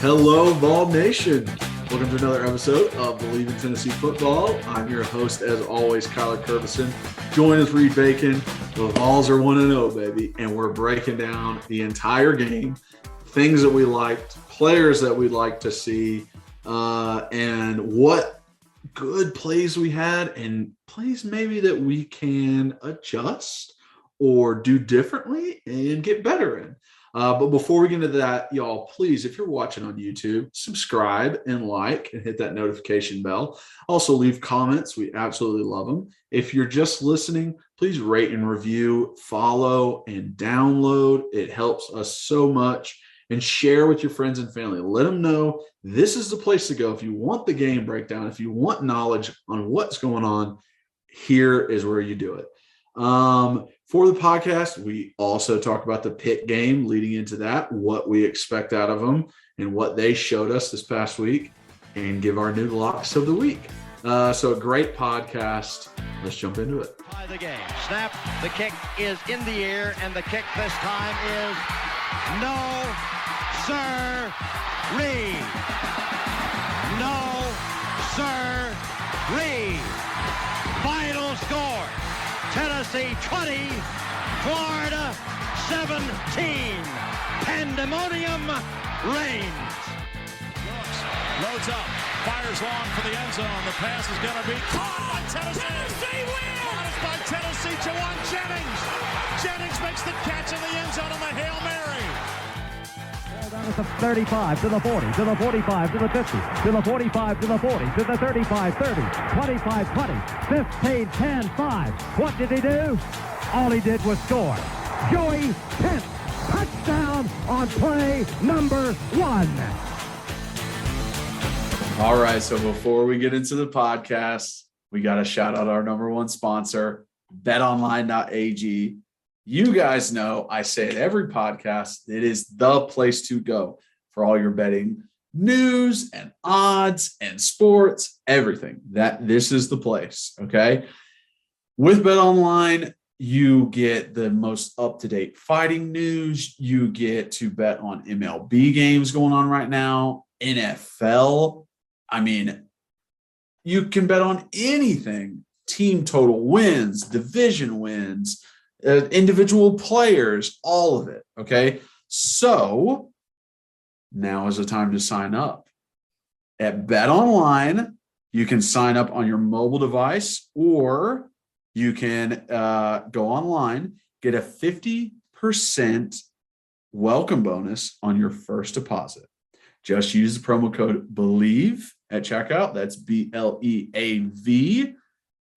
Hello, Vol Nation. Welcome to another episode of Believe in Tennessee Football. I'm your host, as always, Kyler Curvison. Join us, Reed Bacon. The Vols are 1-0, baby, and we're breaking down the entire game, things that we liked, players that we'd like to see, and what good plays we had and plays maybe that we can adjust or do differently and get better in. But before we get into that, y'all, please, if you're watching on YouTube, subscribe and like and hit that notification bell. Also, leave comments. We absolutely love them. If you're just listening, please rate and review, follow, and download. It helps us so much. And share with your friends and family. Let them know this is the place to go. If you want the game breakdown, if you want knowledge on what's going on, here is where you do it. For the podcast, we also talk about the Pitt game leading into that, what we expect out of them and what they showed us this past week, and give our new locks of the week. So a great podcast. Let's jump into it. By the game. Snap. The kick is in the air, and the kick this time is no, sir-ree. No, sir-ree. Final score. Tennessee 20, Florida 17. Pandemonium reigns. Loads up, fires long for the end zone. The pass is going to be caught by Tennessee. Tennessee wins! Caught by Tennessee, Jawan Jennings. Jennings makes the catch in the end zone on the Hail Mary. Down at the 35, to the 40, to the 45, to the 50, to the 45, to the 40, to the 35, 30, 25, 20, 15, 10, 5. What did he do? All he did was score. Joey Pitt, touchdown on play number 1. All right, so before we get into the podcast, we got to shout out our number one sponsor, betonline.ag. You guys know I say it every podcast. It is the place to go for all your betting news and odds and sports, everything. This is the place, okay? With BetOnline, you get the most up-to-date fighting news. You get to bet on MLB games going on right now, NFL. I mean, you can bet on anything. Team total wins, division wins, individual players, all of it. Okay. So now is the time to sign up. At BetOnline, you can sign up on your mobile device, or you can go online, get a 50% welcome bonus on your first deposit. Just use the promo code BELIEVE at checkout. That's BLEAV.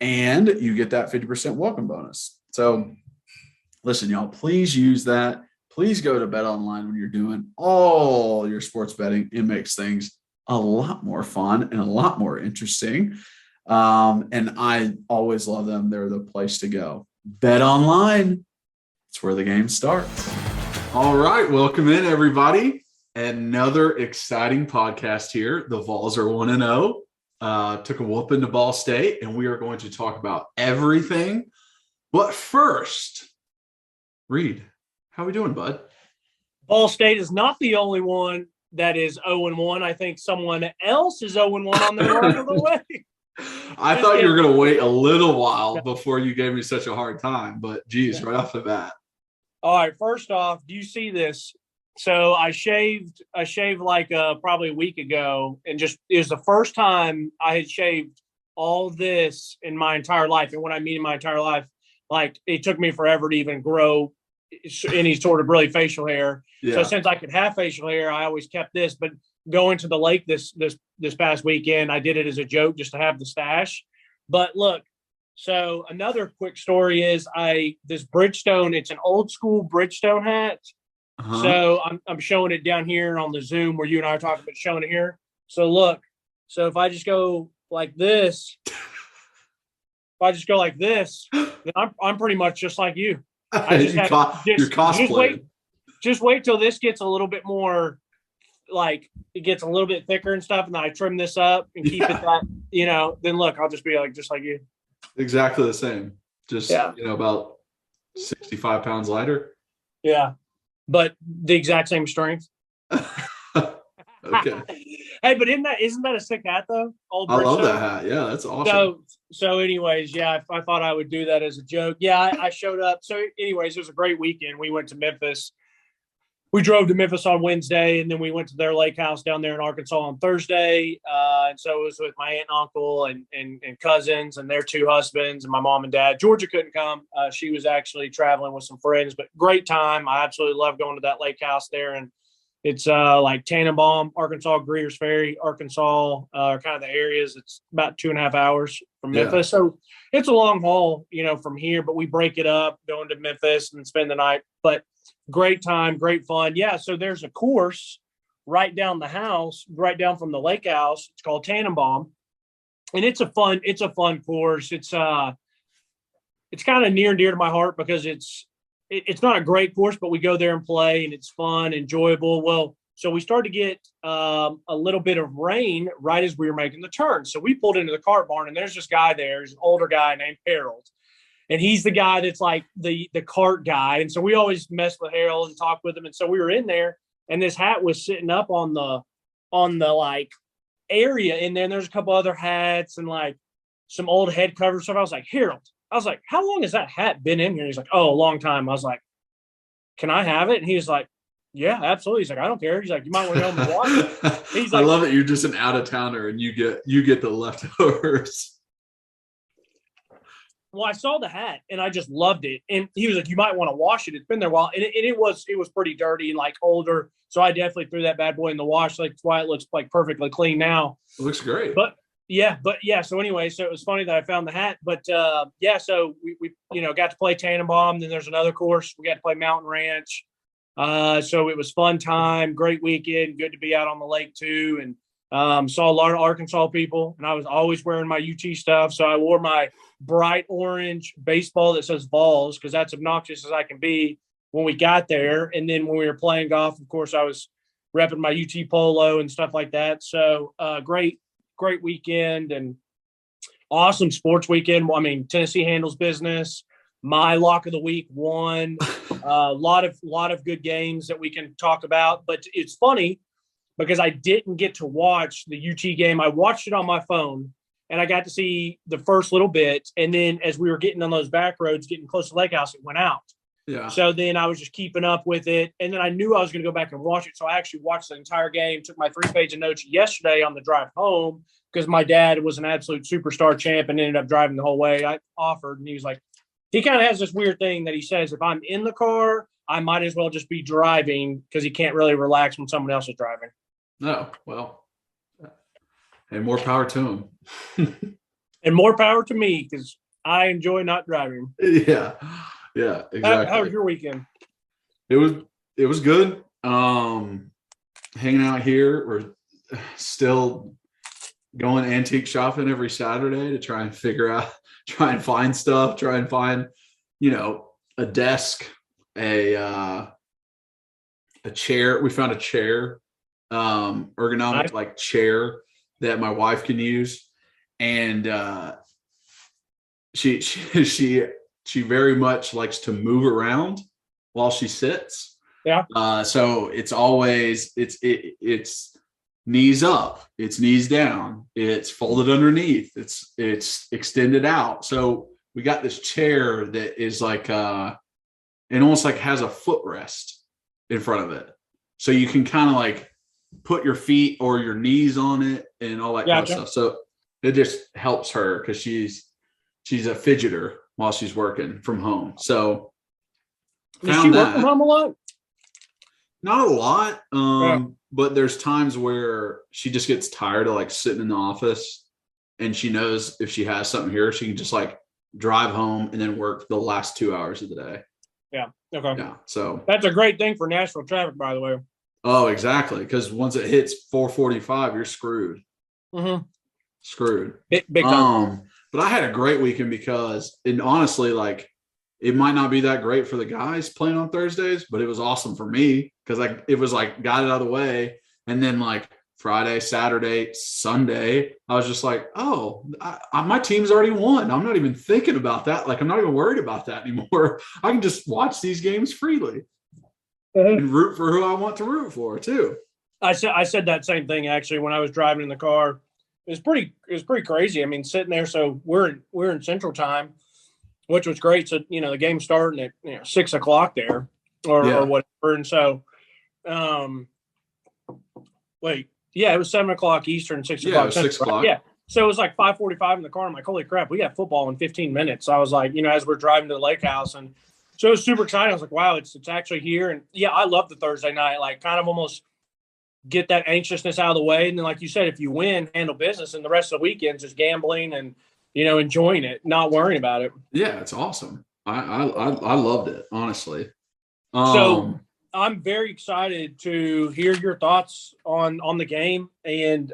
And you get that 50% welcome bonus. So listen, y'all, please use that. Please go to BetOnline when you're doing all your sports betting. It makes things a lot more fun and a lot more interesting. And I always love them. They're the place to go. BetOnline, it's where the game starts. All right, welcome in, everybody. Another exciting podcast here. The Vols are 1-0. Took a whooping to Ball State, and we are going to talk about everything. But first, Reed, how we doing, bud? Ball State is not the only one that is 0-1. I think someone else is 0-1 on their run of the way. I thought you were going to wait a little while before you gave me such a hard time, but geez, right off the bat. All right, first off, do you see this? So I shaved like probably a week ago, and just it was the first time I had shaved all this in my entire life. And what I mean in my entire life, like it took me forever to even grow any sort of really facial hair. Yeah. So since I could have facial hair, I always kept this. But going to the lake this past weekend, I did it as a joke just to have the stash. But look, so another quick story is this Bridgestone. It's an old school Bridgestone hat. Uh-huh. So I'm showing it down here on the Zoom where you and I are talking about showing it here. So look, so if I just go like this, then I'm pretty much just like you. You're cosplaying. Just wait till this gets a little bit more, like it gets a little bit thicker and stuff, and then I trim this up and keep it that, then look, I'll just be like just like you. Exactly the same. Just about 65 pounds lighter. Yeah. But the exact same strength. Okay. Hey, but isn't that a sick hat though? Old I love Briscoe? that hat. Yeah, that's awesome. So anyways, yeah, I thought I would do that as a joke. Yeah, I showed up. So anyways, it was a great weekend. We went to Memphis. We drove to Memphis on Wednesday, and then we went to their lake house down there in Arkansas on Thursday. And so it was with my aunt and uncle and cousins and their two husbands and my mom and dad. Georgia couldn't come. She was actually traveling with some friends, but great time. I absolutely love going to that lake house there. And it's like Tannenbaum, Arkansas, Greer's Ferry, Arkansas, kind of the areas. It's about 2.5 hours from Memphis. So it's a long haul, from here, but we break it up going to Memphis and spend the night. But great time, great fun. Yeah. So there's a course right down the house, right down from the lake house. It's called Tannenbaum. And it's a fun course. It's kind of near and dear to my heart because it's not a great course, but we go there and play and it's fun, enjoyable. Well, so we started to get a little bit of rain right as we were making the turn. So we pulled into the cart barn and there's this guy there. He's an older guy named Harold. And he's the guy that's like the cart guy. And so we always mess with Harold and talk with him. And so we were in there and this hat was sitting up on the like area in there. And there's a couple other hats and like some old head covers stuff. I was like, Harold, how long has that hat been in here? He's like, oh, a long time. I was like, can I have it? And he was like, yeah, absolutely. He's like, I don't care. He's like, you might want to go home and watch it. He's like, I love that you're just an out of towner and you get the leftovers. Well, I saw the hat and I just loved it. And he was like, you might want to wash it. It's been there a while. And it was pretty dirty and like older. So I definitely threw that bad boy in the wash. Like that's why it looks like perfectly clean now. It looks great. But yeah. So anyway, so it was funny that I found the hat. But so we got to play Tannenbaum. Then there's another course. We got to play Mountain Ranch. So it was fun time, great weekend, good to be out on the lake too. And saw a lot of Arkansas people, and I was always wearing my UT stuff. So I wore my bright orange baseball that says Vols because that's obnoxious as I can be when we got there. And then when we were playing golf, of course, I was repping my UT polo and stuff like that. So great weekend and awesome sports weekend. I mean, Tennessee handles business. My lock of the week won. A lot of good games that we can talk about. But it's funny because I didn't get to watch the UT game. I watched it on my phone, and I got to see the first little bit. And then as we were getting on those back roads, getting close to Lake House, it went out. Yeah. So then I was just keeping up with it. And then I knew I was going to go back and watch it. So I actually watched the entire game, took my 3-page of notes yesterday on the drive home because my dad was an absolute superstar champ and ended up driving the whole way. I offered, and he was like, he kind of has this weird thing that he says, if I'm in the car, I might as well just be driving because he can't really relax when someone else is driving. No, well, and more power to him. And more power to me because I enjoy not driving. Yeah, exactly. How was your weekend? It was good. Hanging out here. We're still going antique shopping every Saturday to try and find stuff, try and find, a desk, a chair. We found a chair, ergonomic like chair that my wife can use. And she very much likes to move around while she sits. Yeah. So it's always it's knees up, it's knees down, it's folded underneath, it's extended out. So we got this chair that is like it almost like has a footrest in front of it. So you can kind of like put your feet or your knees on it and all that kind of stuff. So it just helps her because she's a fidgeter while she's working from home. So does she work from home a lot? Not a lot. But there's times where she just gets tired of like sitting in the office, and she knows if she has something here, she can just like drive home and then work the last 2 hours of the day. Yeah. Okay. Yeah. So that's a great thing for Nashville traffic, by the way. Oh, exactly. Because once it hits 4:45, you're screwed. Mm-hmm. Screwed. Big time. But I had a great weekend because, and honestly, like it might not be that great for the guys playing on Thursdays, but it was awesome for me because it was like got it out of the way, and then like Friday, Saturday, Sunday, I was just like, oh, my team's already won. I'm not even thinking about that. Like I'm not even worried about that anymore. I can just watch these games freely and root for who I want to root for too. I said that same thing actually when I was driving in the car. It was pretty crazy. I mean, sitting there. So we're in Central Time, which was great. So the game's starting at 6:00 there, or whatever. And so, it was 7:00 Eastern, 6:00. Yeah, it was 6:00. Right? Yeah. So it was like 5:45 in the car. I'm like, holy crap, we got football in 15 minutes. So I was like, as we're driving to the lake house, and so it was super exciting. I was like, wow, it's actually here. And yeah, I love the Thursday night, like kind of almost get that anxiousness out of the way. And then, like you said, if you win, handle business, and the rest of the weekend's just gambling and, enjoying it, not worrying about it. Yeah, it's awesome. I loved it, honestly. So I'm very excited to hear your thoughts on the game. And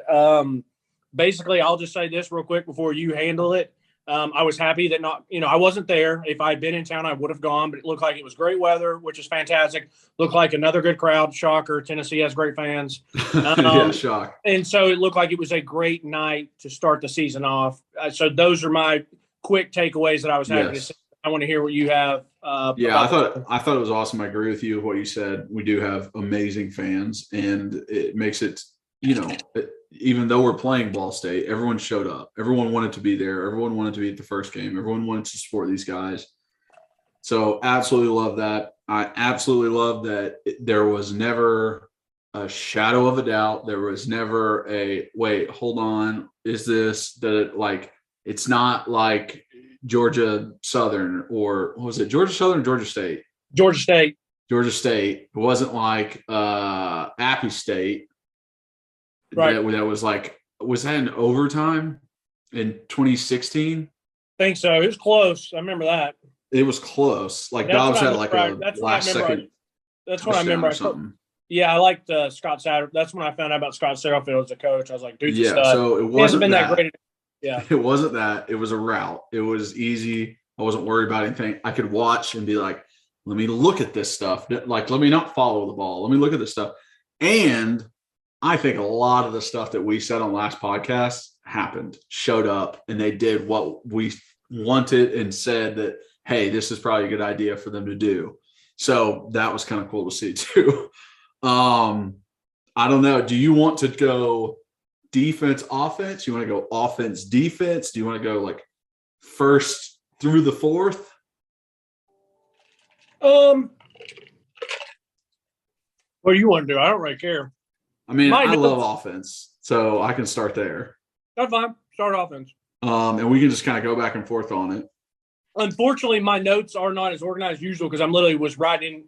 basically, I'll just say this real quick before you handle it. I was happy that I wasn't there. If I had been in town, I would have gone, but it looked like it was great weather, which is fantastic. Looked like another good crowd. Shocker. Tennessee has great fans. Yeah, shock. And so it looked like it was a great night to start the season off. So those are my quick takeaways that I was happy to see. I want to hear what you have. I thought it was awesome. I agree with you with what you said. We do have amazing fans, and it makes it, even though we're playing Ball State, everyone showed up. Everyone wanted to be there. Everyone wanted to be at the first game. Everyone wanted to support these guys. So absolutely love that. I absolutely love that there was never a shadow of a doubt. There was never a, wait, hold on. Is this it's not like Georgia Southern, or what was it? Georgia Southern or Georgia State? Georgia State. Georgia State. It wasn't like Appy State. Right. That was was that in overtime in 2016? I think so. It was close. I remember that. It was close. Like Dobbs had like a last second. That's what I remember. Yeah, I liked Scott Satterfield. That's when I found out about Scott Satterfield as a coach. I was like, dude's a stud. So it wasn't that great. Yeah. It wasn't that. It was a route. It was easy. I wasn't worried about anything. I could watch and be like, let me look at this stuff. Like, let me not follow the ball. Let me look at this stuff. And I think a lot of the stuff that we said on last podcast showed up, and they did what we wanted and said that, hey, this is probably a good idea for them to do. So that was kind of cool to see too. I don't know. Do you want to go defense, offense? You want to go offense, defense? Do you want to go like first through the fourth? What do you want to do? I don't really care. I mean, I love offense, so I can start there. That's fine. Start offense. And we can just kind of go back and forth on it. Unfortunately, my notes are not as organized as usual because I'm literally was writing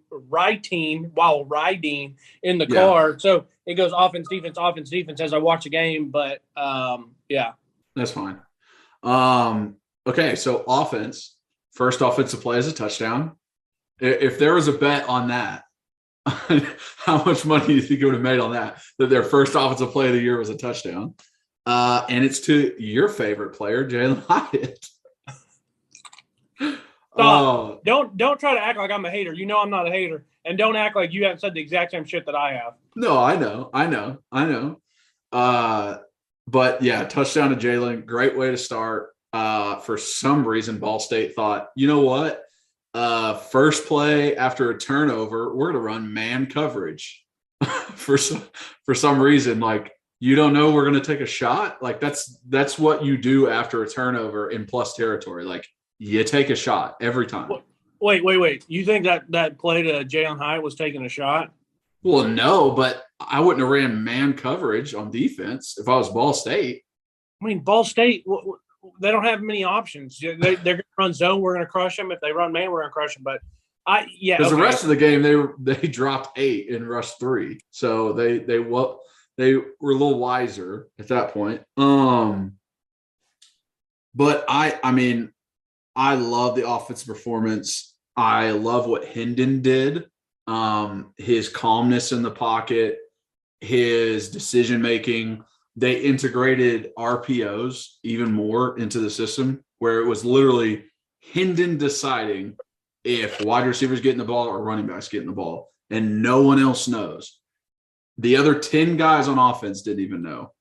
while riding in the car. So it goes offense, defense as I watch the game. But yeah. That's fine. Okay, so offense. First offensive play is a touchdown. If there was a bet on that, how much money do you think it would have made on that their first offensive play of the year was a touchdown? And it's to your favorite player, Jalen Hyatt. Don't try to act like I'm a hater. I'm not a hater. And don't act like you haven't said the exact same shit that I have. No, I know. But yeah, touchdown to Jalen. Great way to start. For some reason, Ball State thought, you know what? First play after a turnover, we're going to run man coverage. for some reason, like, you don't know we're going to take a shot. Like that's what you do after a turnover in plus territory. Like, you take a shot every time. Wait. You think that play to Jalen Hyatt was taking a shot? Well, no, but I wouldn't have ran man coverage on defense if I was Ball State. I mean, Ball State, they don't have many options. They're going to run zone. We're going to crush them. If they run man, we're going to crush them. But because the rest of the game, they dropped 8 and rushed 3. So they were a little wiser at that point. But I mean, I love the offensive performance. I love what Hendon did. His calmness in the pocket, his decision-making. They integrated RPOs even more into the system, where it was literally Hendon deciding if wide receivers getting the ball or running backs getting the ball, and no one else knows. The other 10 guys on offense didn't even know.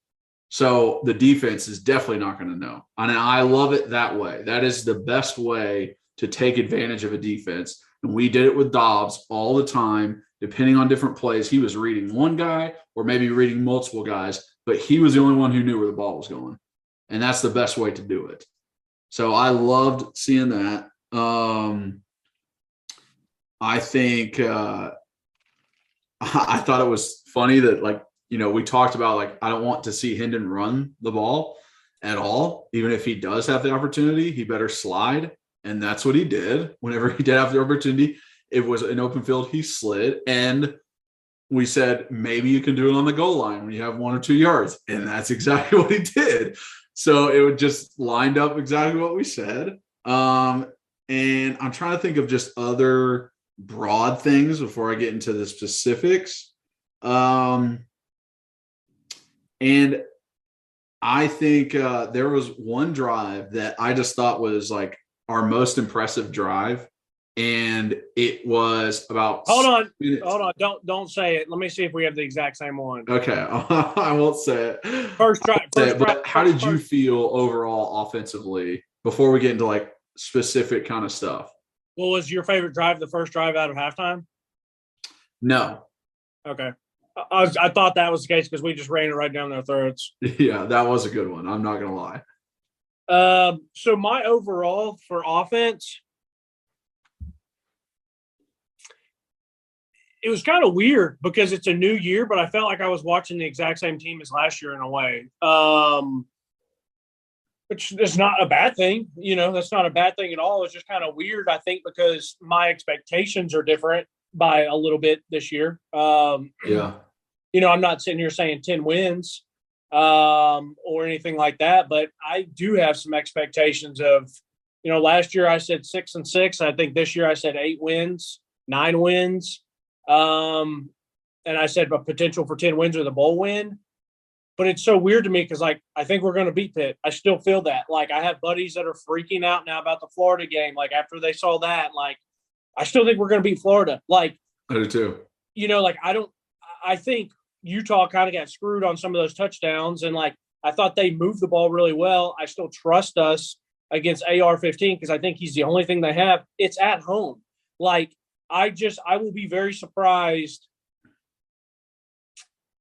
So the defense is definitely not going to know. And I love it that way. That is the best way to take advantage of a defense. And we did it with Dobbs all the time. depending on different plays, he was reading one guy or maybe reading multiple guys, but he was the only one who knew where the ball was going. And that's the best way to do it. So I loved seeing that. I think I thought it was funny that, like, you know, we talked about, like, I don't want to see Hendon run the ball at all. Even if he does have the opportunity, he better slide. And that's what he did. Whenever he did have the opportunity, it was an open field, he slid. And we said, maybe you can do it on the goal line when you have 1 or 2 yards. And that's exactly what he did. So it would just lined up exactly what we said. And I'm trying to think of just other broad things before I get into the specifics. And I think there was one drive that I just thought was like our most impressive drive. And it was about Hold on. Don't say it. Let me see if we have the exact same one. Okay. I won't say it. First drive. But how did you feel overall offensively before we get into like specific kind of stuff? What was your favorite drive, the first drive out of halftime? No. Okay. I thought that was the case because we just ran it right down their throats. Yeah, that was a good one. I'm not going to lie. So my overall for offense, it was kind of weird because it's a new year, but I felt like I was watching the exact same team as last year in a way. Which is not a bad thing. You know, that's not a bad thing at all. It's just kind of weird, I think, because my expectations are different by a little bit this year. Yeah. You know, I'm not sitting here saying 10 wins or anything like that, but I do have some expectations of, you know, last year I said 6-6. I think this year I said 8 wins, 9 wins. And I said a potential for 10 wins with a bowl win. But it's so weird to me because, like, I think we're going to beat Pitt. I still feel that. Like, I have buddies that are freaking out now about the Florida game. Like, after they saw that, like, I still think we're going to beat Florida. Like, I do too. You know, like, I think Utah kind of got screwed on some of those touchdowns. And, like, I thought they moved the ball really well. I still trust us against AR-15 because I think he's the only thing they have. It's at home. Like, I will be very surprised.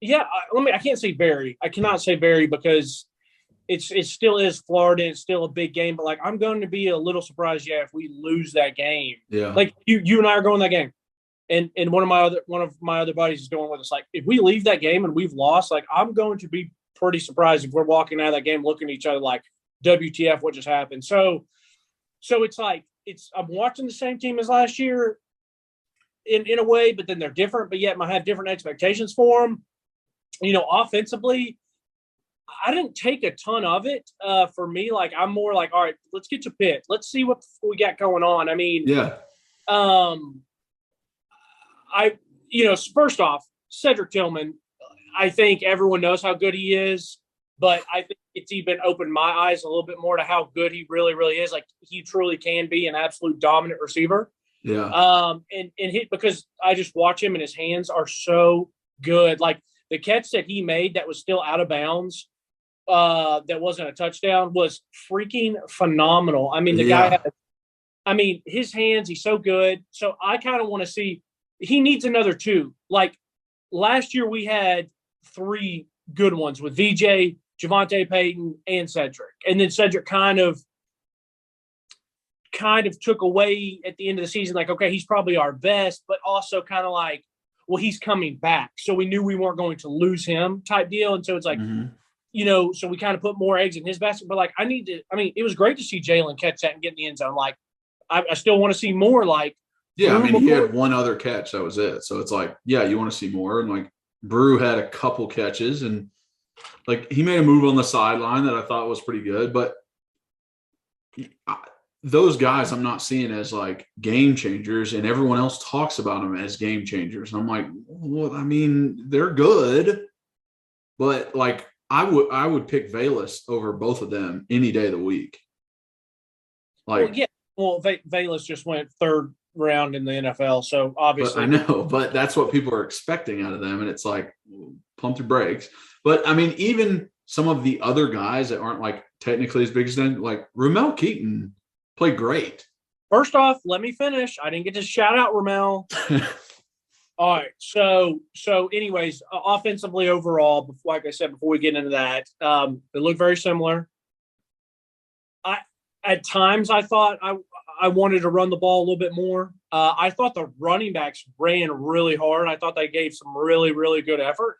Yeah, I can't say very. I cannot say very because it still is Florida. It's still a big game. But, like, I'm going to be a little surprised, if we lose that game. Yeah. Like, you and I are going that game. And one of my other buddies is going with us. Like, if we leave that game and we've lost, like, I'm going to be pretty surprised if we're walking out of that game looking at each other like, WTF, what just happened? So it's like I'm watching the same team as last year in a way, but then they're different. But yet I have different expectations for them. You know, offensively, I didn't take a ton of it for me. Like, I'm more like, all right, let's get to Pitt. Let's see what we got going on. I mean, yeah. First off, Cedric Tillman, I think everyone knows how good he is, but I think it's even opened my eyes a little bit more to how good he really, really is. Like, he truly can be an absolute dominant receiver. Yeah. Because I just watch him and his hands are so good. Like, the catch that he made that was still out of bounds, that wasn't a touchdown, was freaking phenomenal. I mean, the guy his hands, he's so good. So I kind of want to see – he needs another 2. Like, last year we had 3 good ones with VJ, Javonte Payton, and Cedric. And then Cedric kind of took away at the end of the season, like, okay, he's probably our best, but also kind of like, well, he's coming back. So we knew we weren't going to lose him type deal. And so it's like, you know, so we kind of put more eggs in his basket. But, like, it was great to see Jalen catch that and get in the end zone. Like, I still want to see more. Like, yeah, I mean, he had one other catch. That was it. So it's like, yeah, you want to see more. And, like, Brew had a couple catches. And, like, he made a move on the sideline that I thought was pretty good. But those guys I'm not seeing as, like, game changers, and everyone else talks about them as game changers. And I'm like, well, I mean, they're good, but, like, I would pick Valus over both of them any day of the week. Like, Valus just went 3rd round in the NFL, so obviously I know, but that's what people are expecting out of them, and it's like, pump your brakes. But I mean, even some of the other guys that aren't, like, technically as big as them, like Ramel Keaton played great. First off, let me finish. I didn't get to shout out Ramel. All right. So anyways, offensively overall, like I said, before we get into that, they look very similar. At times I thought I wanted to run the ball a little bit more. I thought the running backs ran really hard. I thought they gave some really, really good effort.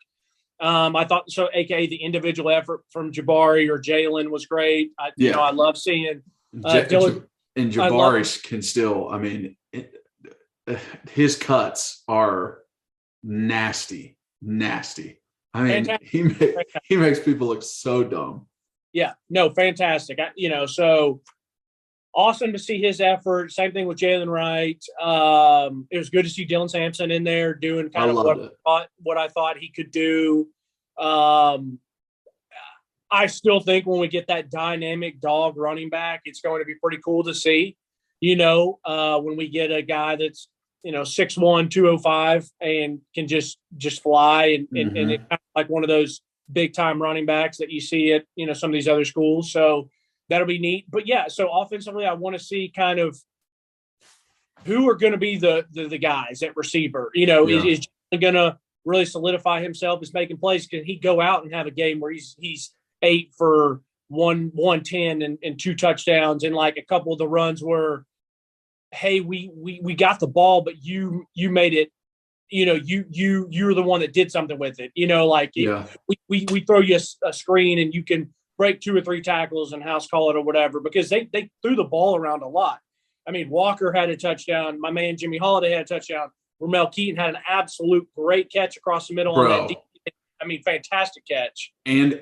I thought so, aka the individual effort from Jabari or Jalen was great. I love seeing Dylan. And Jabari can still, I mean, his cuts are nasty. I mean, he makes people look so dumb. Yeah, no, fantastic. So awesome to see his effort. Same thing with Jalen Wright. It was good to see Dylan Sampson in there doing kind of what I thought he could do. I still think when we get that dynamic dog running back, it's going to be pretty cool to see. When we get a guy that's 6'1", 205 and can just fly and it's kind of like one of those big time running backs that you see at some of these other schools. So that'll be neat. But yeah, so offensively, I want to see kind of who are going to be the guys at receiver. Is going to really solidify himself as making plays? Can he go out and have a game where he's 8 for 110 and 2 touchdowns, and like a couple of the runs were, hey, we got the ball, but you made it. You're the one that did something with it. We throw you a screen and you can break 2 or 3 tackles and house call it or whatever, because they threw the ball around a lot. I mean, Walker had a touchdown. My man Jimmy Holiday had a touchdown. Ramel Keaton had an absolute great catch across the middle on that defense. I mean, fantastic catch. And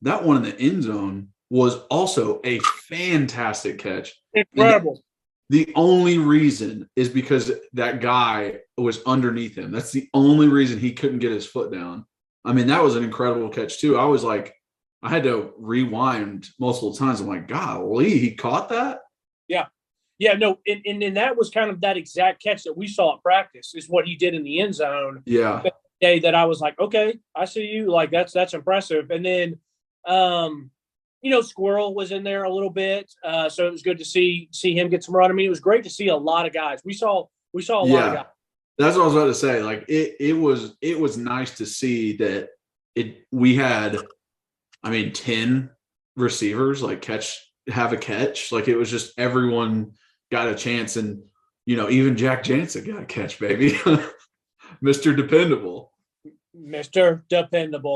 that one in the end zone was also a fantastic catch. Incredible. The only reason is because that guy was underneath him. That's the only reason he couldn't get his foot down. I mean, that was an incredible catch too. I was like, I had to rewind multiple times. I'm like, golly, he caught that? Yeah. Yeah, no, and that was kind of that exact catch that we saw at practice is what he did in the end zone. Yeah. That day that I was like, okay, I see you. Like, that's impressive. And then, Squirrel was in there a little bit. So it was good to see him get some run. I mean, it was great to see a lot of guys. We saw a lot of guys. That's what I was about to say. Like, it was nice to see that we had, 10 receivers have a catch. Like, it was just everyone got a chance, and even Jack Jansen got a catch, baby. Mr. Dependable.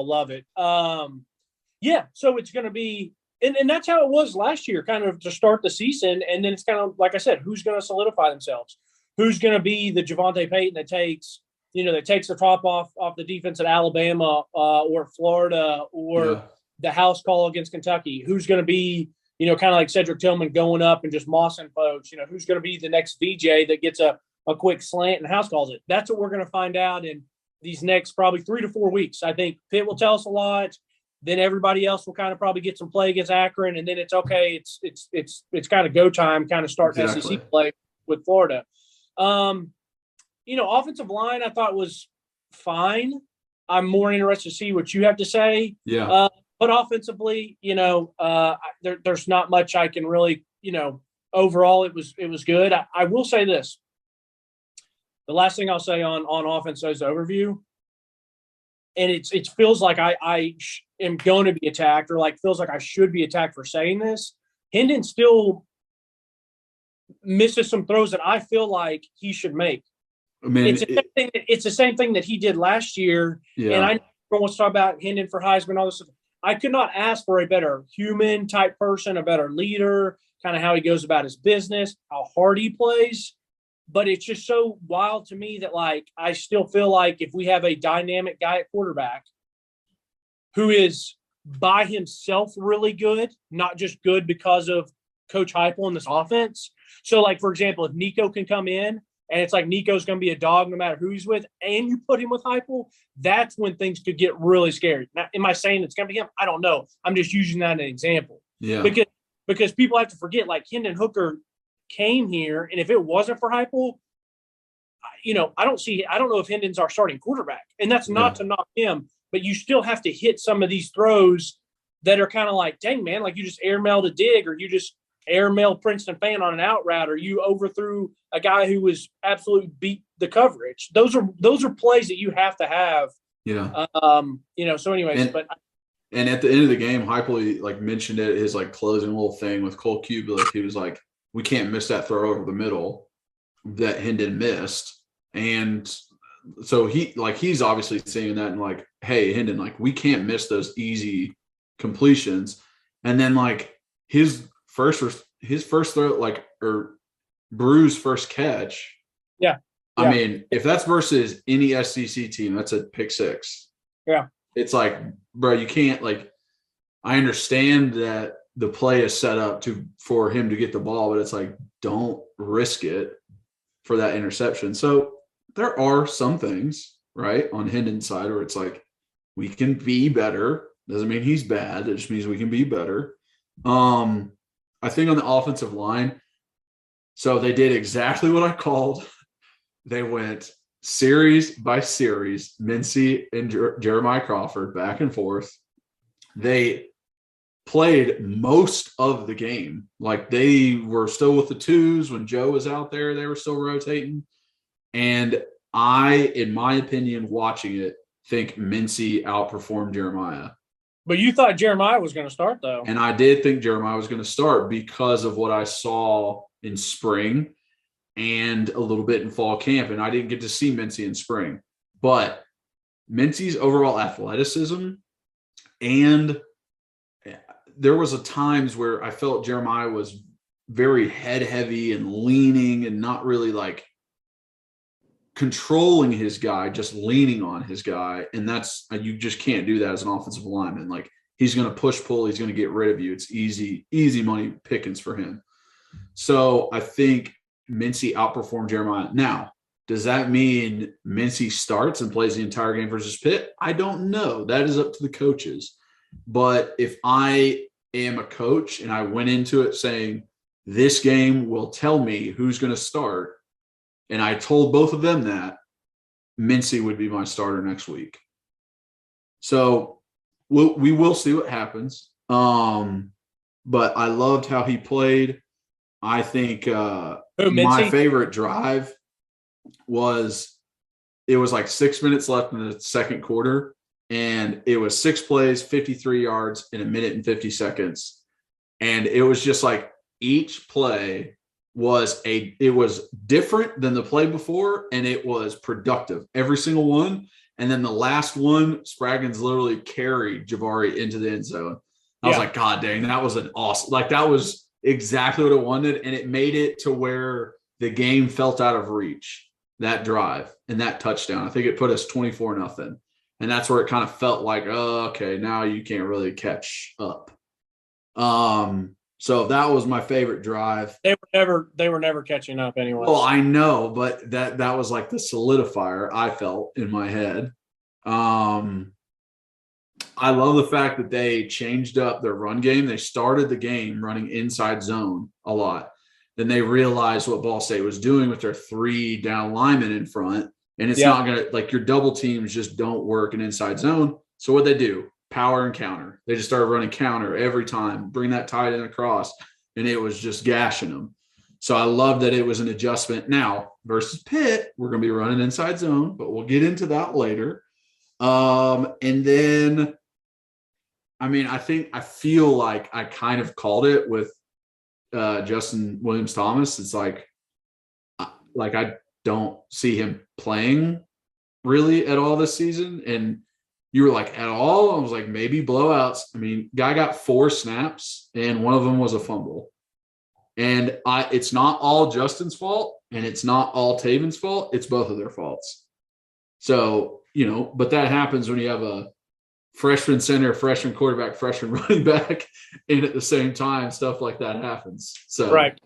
Love it. So it's going to be, and that's how it was last year, kind of to start the season. And then it's kind of, like I said, who's going to solidify themselves? Who's going to be the Javonte Payton that takes the top off the defense at Alabama or Florida or the house call against Kentucky? Who's going to be, kind of like Cedric Tillman going up and just mossing folks? Who's going to be the next VJ that gets a quick slant and house calls it? That's what we're going to find out in these next probably 3 to 4 weeks. I think Pitt will tell us a lot. Then everybody else will kind of probably get some play against Akron, and then it's okay. It's kind of go time, kind of starting SEC play with Florida. Offensive line I thought was fine. I'm more interested to see what you have to say. Yeah. But offensively, there's not much I can really, overall it was good. I will say this. The last thing I'll say on offense is overview. And it feels like I am going to be attacked, or like feels like I should be attacked for saying this. Hendon still misses some throws that I feel like he should make. I mean, it's the same thing that he did last year. Yeah. And I know everyone wants to talk about Hendon for Heisman, all this stuff. I could not ask for a better human type person, a better leader, kind of how he goes about his business, how hard he plays. But it's just so wild to me that, like, I still feel like if we have a dynamic guy at quarterback who is by himself really good, not just good because of Coach Heupel in this offense. So, like, for example, if Nico can come in and it's like Nico's going to be a dog no matter who he's with, and you put him with Heupel, that's when things could get really scary. Now, am I saying it's going to be him? I don't know. I'm just using that as an example. Yeah. Because people have to forget, like, Hendon Hooker came here, and if it wasn't for Heupel, I don't know if Hendon's our starting quarterback. And that's not to knock him, but you still have to hit some of these throws that are kind of like, dang, man, like you just airmailed a dig, or you just airmail Princeton fan on an out route, or you overthrew a guy who was absolutely beat the coverage. Those are plays that you have to have. Yeah. So anyways, And at the end of the game, Heupel like mentioned it, his like closing little thing with Cole Kubelik. He was like, we can't miss that throw over the middle that Hendon missed. And so he's obviously saying that and like, hey, Hendon, like we can't miss those easy completions. And then like his first throw, like, or Brew's first catch. Yeah. I mean, if that's versus any SEC team, that's a pick six. Yeah. It's like, bro, you can't like, I understand that the play is set up for him to get the ball, but it's like, don't risk it for that interception. So there are some things, right, on Hendon's side where it's like, we can be better. Doesn't mean he's bad. It just means we can be better. I think on the offensive line, so they did exactly what I called. They went series by series, Mincy and Jeremiah Crawford back and forth. They played most of the game. Like they were still with the twos when Joe was out there. They were still rotating. And I, in my opinion, watching it, think Mincy outperformed Jeremiah. But you thought Jeremiah was going to start, though. And I did think Jeremiah was going to start because of what I saw in spring and a little bit in fall camp. And I didn't get to see Mincy in spring. But Mincy's overall athleticism, and there was a times where I felt Jeremiah was very head heavy and leaning and not really like controlling his guy, just leaning on his guy. And that's, you just can't do that as an offensive lineman. Like he's going to push pull. He's going to get rid of you. It's easy money pickings for him. So I think Mincy outperformed Jeremiah. Now, does that mean Mincy starts and plays the entire game versus Pitt? I don't know. That is up to the coaches. But if I am a coach and I went into it saying this game will tell me who's going to start, and I told both of them that, Mincy would be my starter next week. So we will see what happens. But I loved how he played. I think my favorite drive was, it was like 6 minutes left in the second quarter, and it was 6 plays, 53 yards in 1 minute and 50 seconds. And it was just like each play it was different than the play before, and it was productive, every single one. And then the last one, Spraggins literally carried Jabari into the end zone. I was like, God dang, that was an awesome, like that was exactly what I wanted. And it made it to where the game felt out of reach, that drive and that touchdown. I think it put us 24-0. And that's where it kind of felt like, oh, okay, now you can't really catch up. So that was my favorite drive. They were never catching up anyway. Well, I know, but that was like the solidifier I felt in my head. I love the fact that they changed up their run game. They started the game running inside zone a lot. Then they realized what Ball State was doing with their 3 down linemen in front. And it's not going to, like, your double teams just don't work in inside zone. So what they do? Power and counter. They just started running counter every time, bring that tight end across, and it was just gashing them. So I love that it was an adjustment. Now, versus Pitt, we're going to be running inside zone, but we'll get into that later. And then, I mean, I feel like I kind of called it with Justin Williams-Thomas. It's like I don't see him playing really at all this season. And you were like, at all? I was like, maybe blowouts. I mean, guy got 4 snaps, and one of them was a fumble. And it's not all Justin's fault, and it's not all Taven's fault. It's both of their faults. So, but that happens when you have a freshman center, freshman quarterback, freshman running back, and at the same time, stuff like that happens. So Right.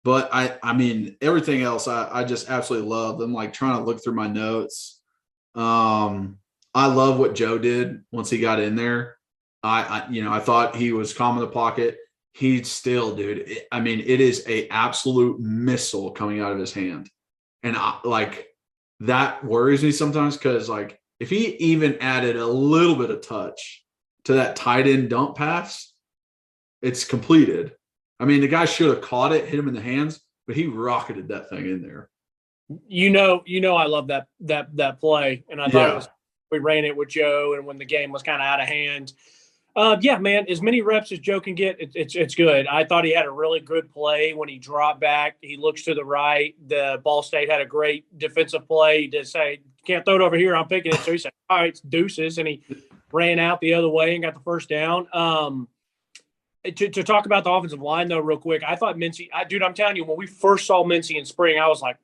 But I mean, everything else, I just absolutely love. I'm like trying to look through my notes. I love what Joe did once he got in there. I thought he was calm in the pocket. He still, dude. It is a absolute missile coming out of his hand, and that worries me sometimes because like if he even added a little bit of touch to that tight end dump pass, it's completed. I mean, the guy should have caught it, hit him in the hands, but he rocketed that thing in there. I love that play, and I thought it was. We ran it with Joe, and when the game was kind of out of hand. Yeah, man, as many reps as Joe can get, it's good. I thought he had a really good play when he dropped back. He looks to the right. The Ball State had a great defensive play to say, can't throw it over here, I'm picking it. So he said, all right, it's deuces, and he ran out the other way and got the first down. To talk about the offensive line, though, real quick, I thought Mincy – dude, I'm telling you, when we first saw Mincy in spring, I was like,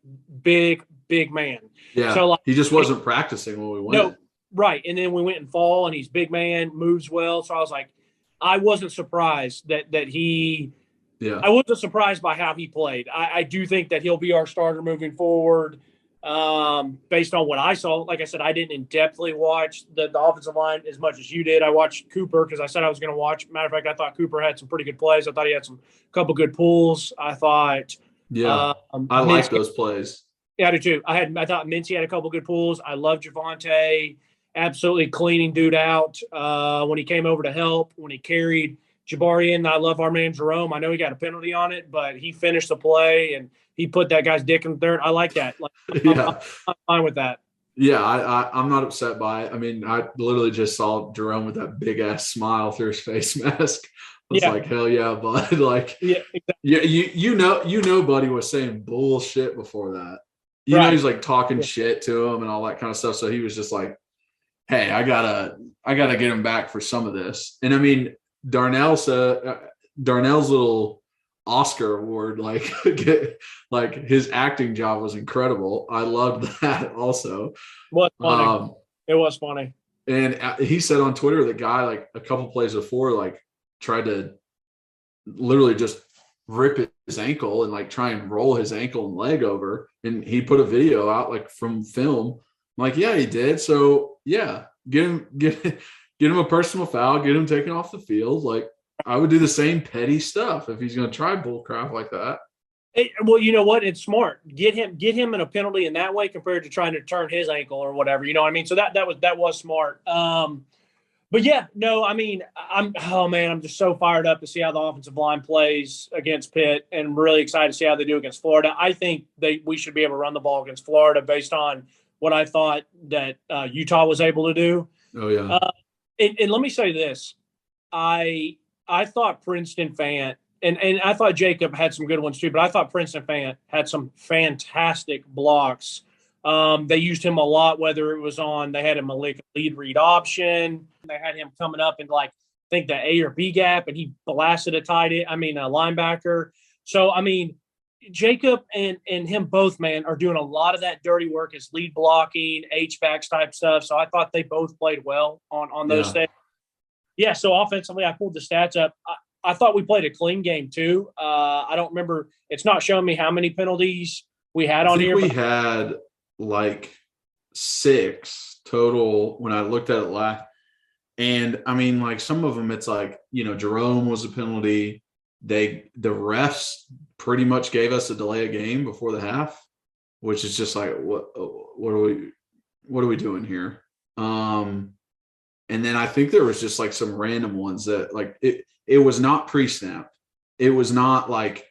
big man. Yeah, so, like, he just wasn't practicing when we went. No, right. And then we went in fall, and he's big man, moves well. So I was like, I wasn't surprised that he – yeah. I wasn't surprised by how he played. I do think that he'll be our starter moving forward based on what I saw. Like I said, I didn't in-depthly watch the offensive line as much as you did. I watched Cooper because I said I was going to watch. Matter of fact, I thought Cooper had some pretty good plays. I thought he had couple good pulls. I thought – yeah, I like those plays. Yeah, I do too. I thought Mincy had a couple good pulls. I love Javonte, absolutely cleaning dude out when he came over to help, when he carried Jabari in. I love our man Jerome. I know he got a penalty on it, but he finished the play and he put that guy's dick in the third. I like that. Like, yeah. I'm fine with that. Yeah, I'm not upset by it. I mean, I literally just saw Jerome with that big ass smile through his face mask. I was like, hell yeah, bud. Like, yeah, exactly. you know, Buddy was saying bullshit before that. You know, he's like talking shit to him and all that kind of stuff. So he was just like, hey, I gotta get him back for some of this. And I mean, Darnell's little Oscar award, like his acting job was incredible. I loved that also. What funny. It was funny. And he said on Twitter, the guy, like a couple plays before, like tried to literally just rip his ankle and like try and roll his ankle and leg over. And he put a video out like from film. I'm like, yeah, he did. So yeah, get him a personal foul, get him taken off the field. Like, I would do the same petty stuff if he's going to try bull crap like that. Well, you know what? It's smart. Get him in a penalty in that way compared to trying to turn his ankle or whatever. You know what I mean? So that was smart. But yeah, no, I mean, I'm just so fired up to see how the offensive line plays against Pitt, and really excited to see how they do against Florida. I think we should be able to run the ball against Florida based on what I thought that Utah was able to do. Oh yeah. And let me say this, I thought Princeton Fant, and I thought Jacob had some good ones too, but I thought Princeton Fant had some fantastic blocks. They used him a lot, whether it was they had him a lead read option. They had him coming up in like, I think the A or B gap, and he blasted a linebacker. So, I mean, Jacob and him both, man, are doing a lot of that dirty work as lead blocking, H-backs type stuff. So I thought they both played well on those things. Yeah, so offensively, I pulled the stats up. I thought we played a clean game too. I don't remember. It's not showing me how many penalties we had on here. We had like 6 total when I looked at it last. And I mean, like some of them, it's like, you know, Jerome was a penalty. The refs pretty much gave us a delay of game before the half, which is just like, what are we doing here? And then I think there was just like some random ones that like it was not pre-snap. It was not like,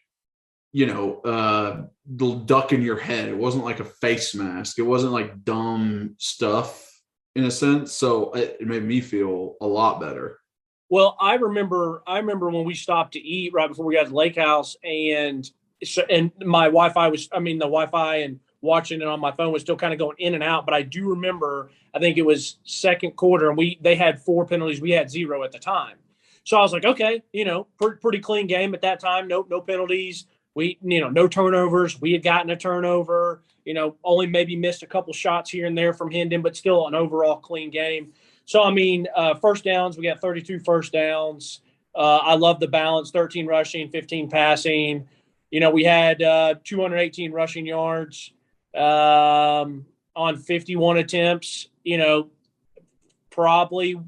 you know, the duck in your head. It wasn't like a face mask. It wasn't like dumb stuff in a sense. So it made me feel a lot better. Well, I remember when we stopped to eat right before we got to the lake house, and my Wi-Fi the Wi-Fi and watching it on my phone was still kind of going in and out. But I do remember, I think it was second quarter, and they had 4 penalties. We had 0 at the time. So I was like, okay, you know, pretty clean game at that time. No penalties. We, you know, no turnovers. We had gotten a turnover, you know, only maybe missed a couple shots here and there from Hendon, but still an overall clean game. So, I mean, first downs, we got 32 first downs. I love the balance, 13 rushing, 15 passing. You know, we had 218 rushing yards on 51 attempts. You know, probably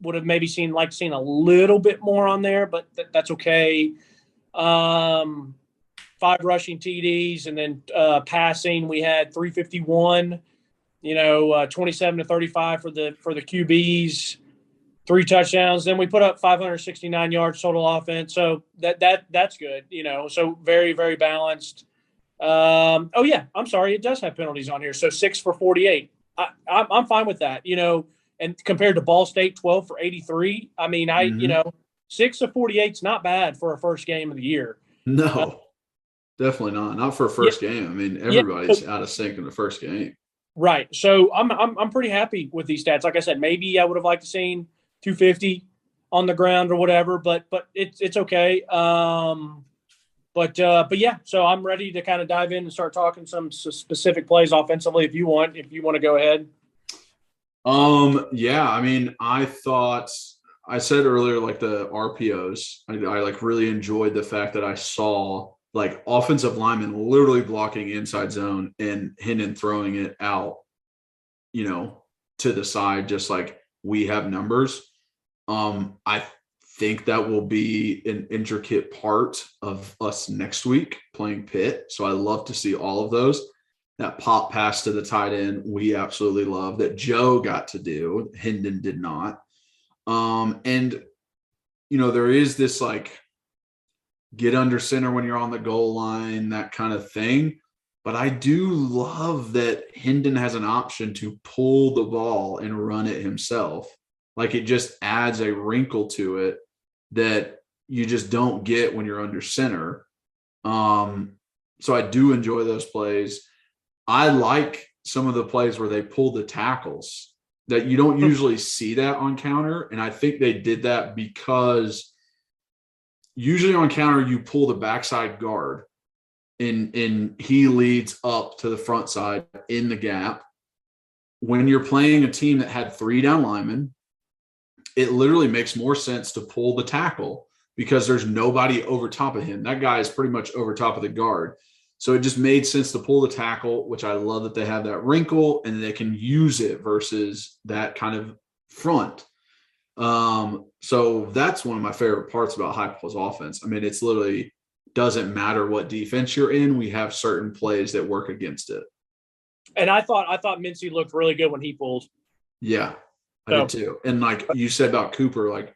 would have maybe seen a little bit more on there, but that's okay. 5 rushing TDs, and then passing, we had 351, you know, 27 to 35 for the QBs. 3 touchdowns. Then we put up 569 yards total offense. So that's good, so very, very balanced. Oh yeah, I'm sorry. It does have penalties on here. So 6 for 48. I'm fine with that, and compared to Ball State 12 for 83. I mean, 6 of 48 is not bad for a first game of the year. No, definitely not. Not for a first game. I mean, everybody's out of sync in the first game. Right. So I'm pretty happy with these stats. Like I said, maybe I would have liked to seen 250 on the ground or whatever, but it's okay. But yeah, so I'm ready to kind of dive in and start talking some specific plays offensively if you want to go ahead. Yeah, I mean, I said earlier, like the RPOs, I like really enjoyed the fact that I saw like offensive linemen literally blocking inside zone and Hendon throwing it out, to the side, just like we have numbers. I think that will be an intricate part of us next week playing Pitt. So I love to see all of those. That pop pass to the tight end, we absolutely love that Joe got to do. Hendon did not. And there is this like get under center when you're on the goal line, that kind of thing. But I do love that Hendon has an option to pull the ball and run it himself. Like, it just adds a wrinkle to it that you just don't get when you're under center. So I do enjoy those plays. I like some of the plays where they pull the tackles that you don't usually see that on counter. And I think they did that because usually on counter, you pull the backside guard and he leads up to the front side in the gap. When you're playing a team that had 3 down linemen, it literally makes more sense to pull the tackle because there's nobody over top of him. That guy is pretty much over top of the guard. So it just made sense to pull the tackle, which I love that they have that wrinkle and they can use it versus that kind of front. So that's one of my favorite parts about Heupel's offense. I mean, it's literally doesn't matter what defense you're in. We have certain plays that work against it. And I thought Mincy looked really good when he pulled. Yeah, I did too. And like you said about Cooper, like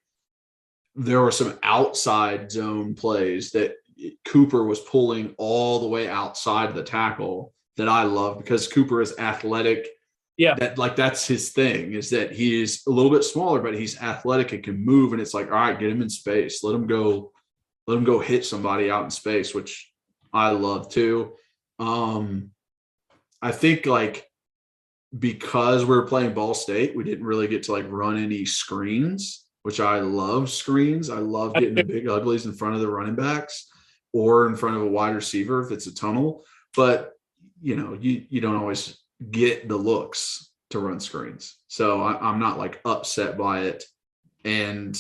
there were some outside zone plays that Cooper was pulling all the way outside the tackle that I love because Cooper is athletic. Yeah. That's his thing, is that he's a little bit smaller, but he's athletic and can move. And it's like, all right, get him in space. Let him go hit somebody out in space, which I love too. I think like because we're playing Ball State, we didn't really get to like run any screens, which I love screens. I love getting the big uglies in front of the running backs or in front of a wide receiver if it's a tunnel. But, you don't always get the looks to run screens. So I'm not like upset by it. And,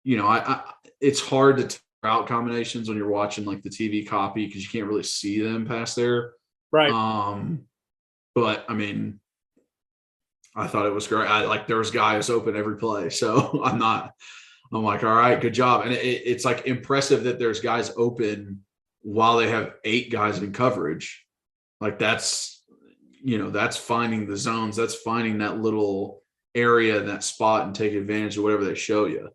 it's hard to route combinations when you're watching like the TV copy because you can't really see them past there. Right. But I mean, I thought it was great. There was guys open every play. So I'm like, all right, good job. And it's like impressive that there's guys open while they have 8 guys in coverage. Like that's finding the zones. That's finding that little area in that spot and take advantage of whatever they show you.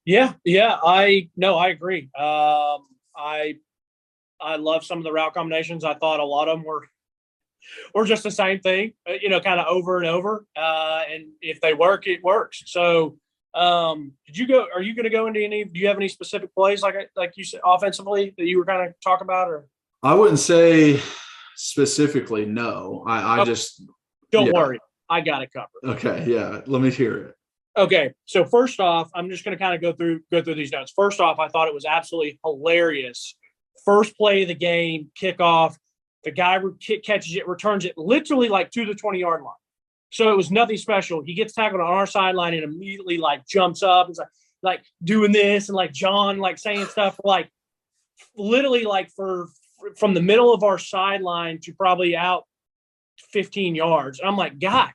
Yeah. I agree. I love some of the route combinations. I thought a lot of them were just the same thing, kind of over and over. And if they work, it works. So are you going to go into do you have any specific plays like you said offensively that you were kind of talking about? Or I wouldn't say specifically, no. I just don't worry. I got it covered. Okay. Yeah. Let me hear it. Okay. So first off, I'm just going to kind of go through these notes. First off, I thought it was absolutely hilarious. First play of the game, kickoff. The guy catches it, returns it literally like to the 20-yard line. So it was nothing special. He gets tackled on our sideline and immediately like jumps up. It's like doing this and like John like saying stuff like literally like from the middle of our sideline to probably out 15 yards. And I'm like, God,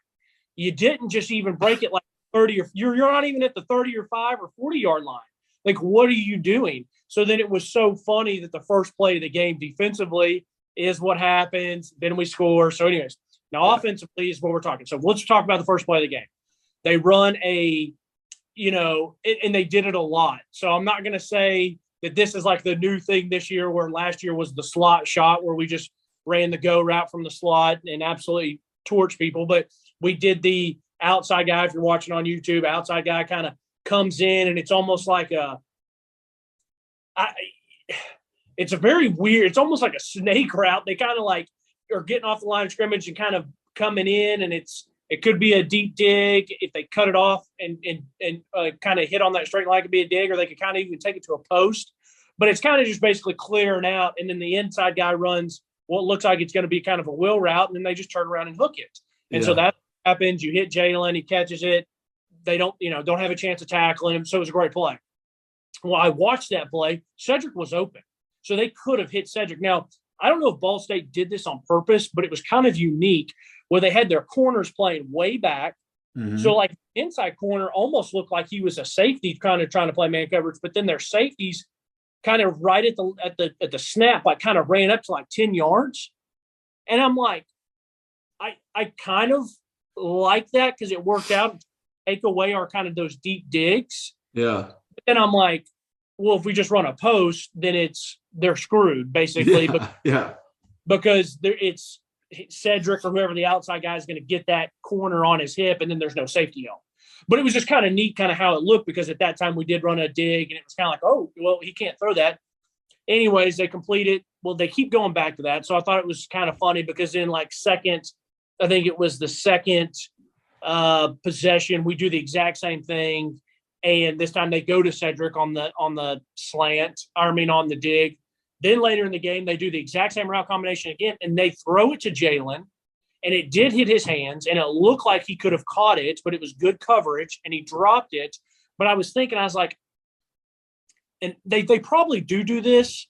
you didn't just even break it like 30 or you're not even at the 30 or 5 or 40-yard line. Like, what are you doing? So then it was so funny that the first play of the game defensively is what happens. Then we score. So anyways, now offensively is what we're talking. So let's talk about the first play of the game. They run and they did it a lot. So I'm not going to say that this is like the new thing this year, where last year was the slot shot where we just ran the go route from the slot and absolutely torched people. But we did the outside guy. If you're watching on YouTube, outside guy kind of comes in, and it's almost like it's a very weird, it's almost like a snake route. They kind of like are getting off the line of scrimmage and kind of coming in, and it could be a deep dig. If they cut it off and kind of hit on that straight line, it could be a dig, or they could kind of even take it to a post. But it's kind of just basically clearing out, and then the inside guy runs what looks like it's going to be kind of a wheel route, and then they just turn around and hook it. And so that happens. You hit Jalen, he catches it. They don't have a chance of tackling him, so it was a great play. Well, I watched that play. Cedric was open, so they could have hit Cedric. Now, I don't know if Ball State did this on purpose, but it was kind of unique where they had their corners playing way back. Mm-hmm. So, like, inside corner almost looked like he was a safety kind of trying to play man coverage, but then their safeties kind of right at the snap, like kind of ran up to like 10 yards. And I'm like, I kind of like that because it worked out to take away our kind of those deep digs. Yeah. But then I'm like, well, if we just run a post, then they're screwed basically. Because it's Cedric or whoever the outside guy is going to get that corner on his hip, and then there's no safety help. But it was just kind of neat, kind of how it looked, because at that time we did run a dig, and it was kind of like, oh, well, he can't throw that. Anyways, they complete it. Well, they keep going back to that. So I thought it was kind of funny because in like I think it was the second possession, we do the exact same thing. And this time they go to Cedric on the slant, on the dig. Then later in the game, they do the exact same route combination again, and they throw it to Jalen, and it did hit his hands, and it looked like he could have caught it, but it was good coverage, and he dropped it. But I was thinking, I was like, and they probably do this,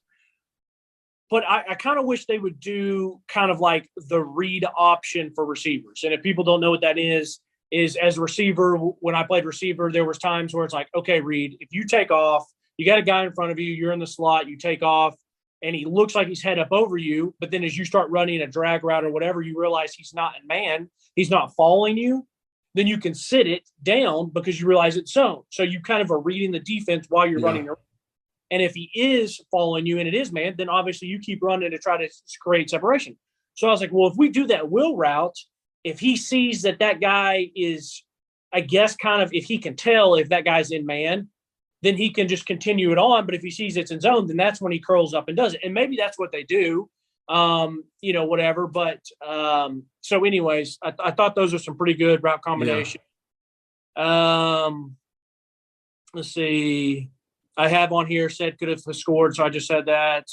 but I kind of wish they would do kind of like the read option for receivers. And if people don't know what that is as a receiver, when I played receiver, there was times where it's like, okay, Reed, if you take off, you got a guy in front of you, you're in the slot, you take off, and he looks like he's head up over you. But then as you start running a drag route or whatever, you realize he's not in man, he's not following you. Then you can sit it down because you realize it's zone. So you kind of are reading the defense while you're running around. And if he is following you and it is man, then obviously you keep running to try to create separation. So I was like, well, if we do that wheel route, if he sees that guy is, I guess, kind of, if he can tell if that guy's in man, then he can just continue it on. But if he sees it's in zone, then that's when he curls up and does it. And maybe that's what they do, whatever. But so anyways, I thought those are some pretty good route combinations. Yeah. Let's see. I have on here said could have scored, so I just said that.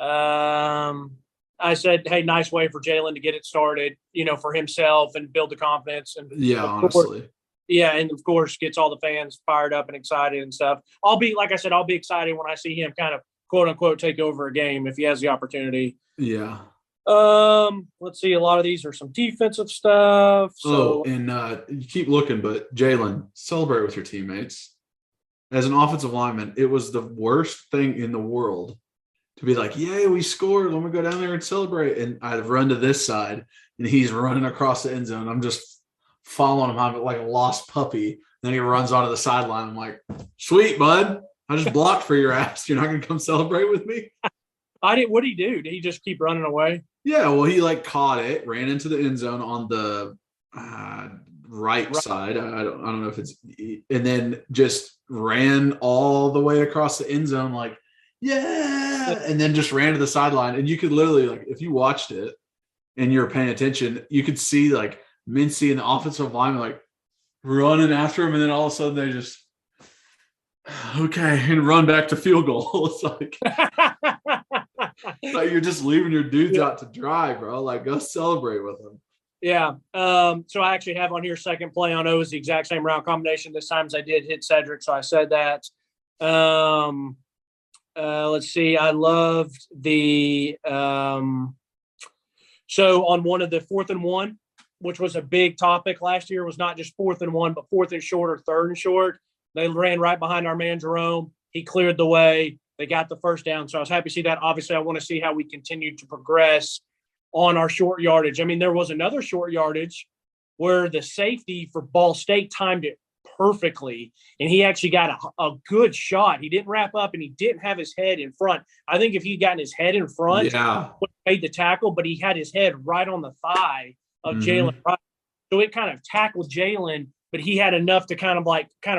I said, hey, nice way for Jalen to get it started, for himself and build the confidence. And honestly. And of course gets all the fans fired up and excited and stuff. I'll be excited when I see him kind of quote unquote take over a game if he has the opportunity. Yeah. Let's see. A lot of these are some defensive stuff. So, you keep looking, but Jalen, celebrate with your teammates. As an offensive lineman, it was the worst thing in the world to be like, yay, we scored. Let me go down there and celebrate. And I'd run to this side, and he's running across the end zone. I'm just following him like a lost puppy. Then he runs onto the sideline. I'm like, sweet, bud. I just blocked for your ass. You're not going to come celebrate with me? I didn't. What did he do? Did he just keep running away? Yeah, well, he caught it, ran into the end zone on the right side. I don't know if it's – and then just ran all the way across the end zone and then just ran to the sideline. And you could literally, if you watched it and you were paying attention, you could see, Mincy and the offensive lineman, running after him, and then all of a sudden they just and run back to field goal. It's like you're just leaving your dudes out to dry, bro. Go celebrate with them. Yeah. So I actually have on here second play on O is the exact same route combination. This time I did hit Cedric, so I said that. Let's see. I loved the so on one of the 4th and 1, which was a big topic last year, was not just 4th and 1, but 4th and short or 3rd and short. They ran right behind our man Jerome. He cleared the way. They got the first down. So I was happy to see that. Obviously, I want to see how we continue to progress on our short yardage. I mean, there was another short yardage where the safety for Ball State timed it perfectly, and he actually got a good shot. He didn't wrap up, and he didn't have his head in front. I think if he'd gotten his head in front, he would have made the tackle, but he had his head right on the thigh of Jalen. So it kind of tackled Jalen, but he had enough to kind of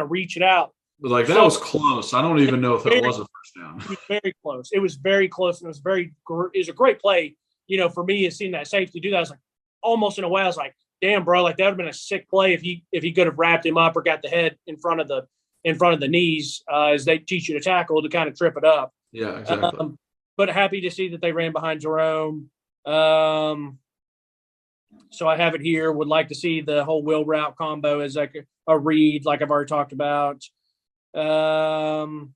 reach it out. Like, that was close. I don't even know if that was a first down. It was very close. It was very close, and it was a great play. You know, for me, seeing that safety do that, I was like, almost in a way, I was like, damn, bro, like that would have been a sick play if he could have wrapped him up or got the head in front of the knees, as they teach you to tackle, to kind of trip it up. Yeah, exactly. But happy to see that they ran behind Jerome. So I have it here. Would like to see the whole wheel route combo as like a read, like I've already talked about. Oh,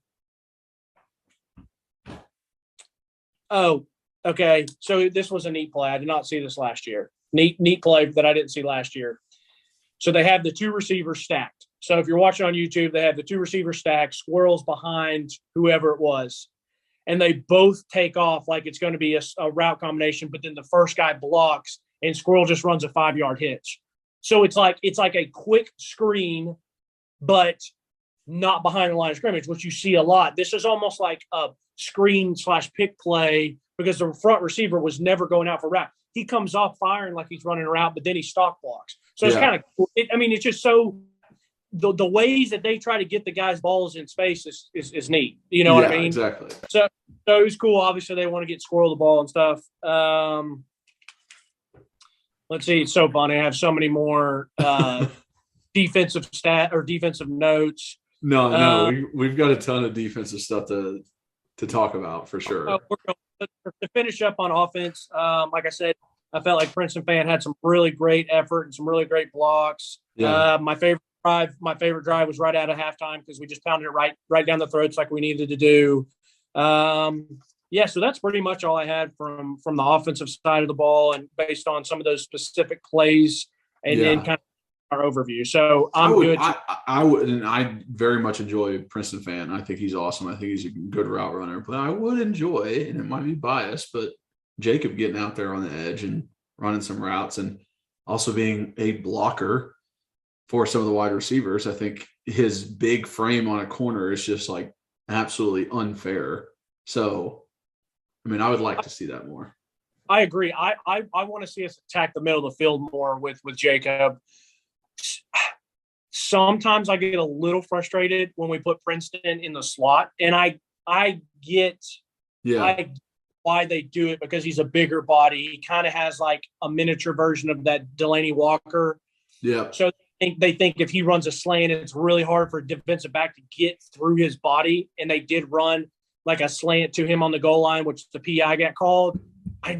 okay. So this was a neat play. I did not see this last year. Neat play that I didn't see last year. So they have the two receivers stacked. So if you're watching on YouTube, they have the two receivers stacked, squirrels behind whoever it was. And they both take off like it's going to be a route combination, but then the first guy blocks and squirrel just runs a 5-yard hitch. So it's like a quick screen, but not behind the line of scrimmage, which you see a lot. This is almost like a screen/pick play because the front receiver was never going out for route. He comes off firing like he's running a route, but then he stock blocks. So it's kind of cool. It's just so the ways that they try to get the guys' balls in space is neat. You know what I mean? Exactly. So it was cool. Obviously, they want to get squirrel the ball and stuff. Let's see. It's so funny. I have so many more defensive notes. No, we've got a ton of defensive stuff to talk about for sure. To finish up on offense, like I said, I felt like Princeton fan had some really great effort and some really great blocks. Yeah. My favorite drive was right out of halftime because we just pounded it right down the throats like we needed to do. So that's pretty much all I had from the offensive side of the ball, and based on some of those specific plays, and then kind of our overview. So good. I very much enjoy Princeton fan. I think he's awesome. I think he's a good route runner. But I would enjoy, and it might be biased, but Jacob getting out there on the edge and running some routes, and also being a blocker for some of the wide receivers. I think his big frame on a corner is just like absolutely unfair. So, I mean, I would like to see that more. I agree. I want to see us attack the middle of the field more with Jacob. Sometimes I get a little frustrated when we put Princeton in the slot, and I get why they do it, because he's a bigger body. He kind of has like a miniature version of that Delaney Walker. Yeah. So they think if he runs a slant, it's really hard for a defensive back to get through his body, and they did run like a slant to him on the goal line, which the PI got called. I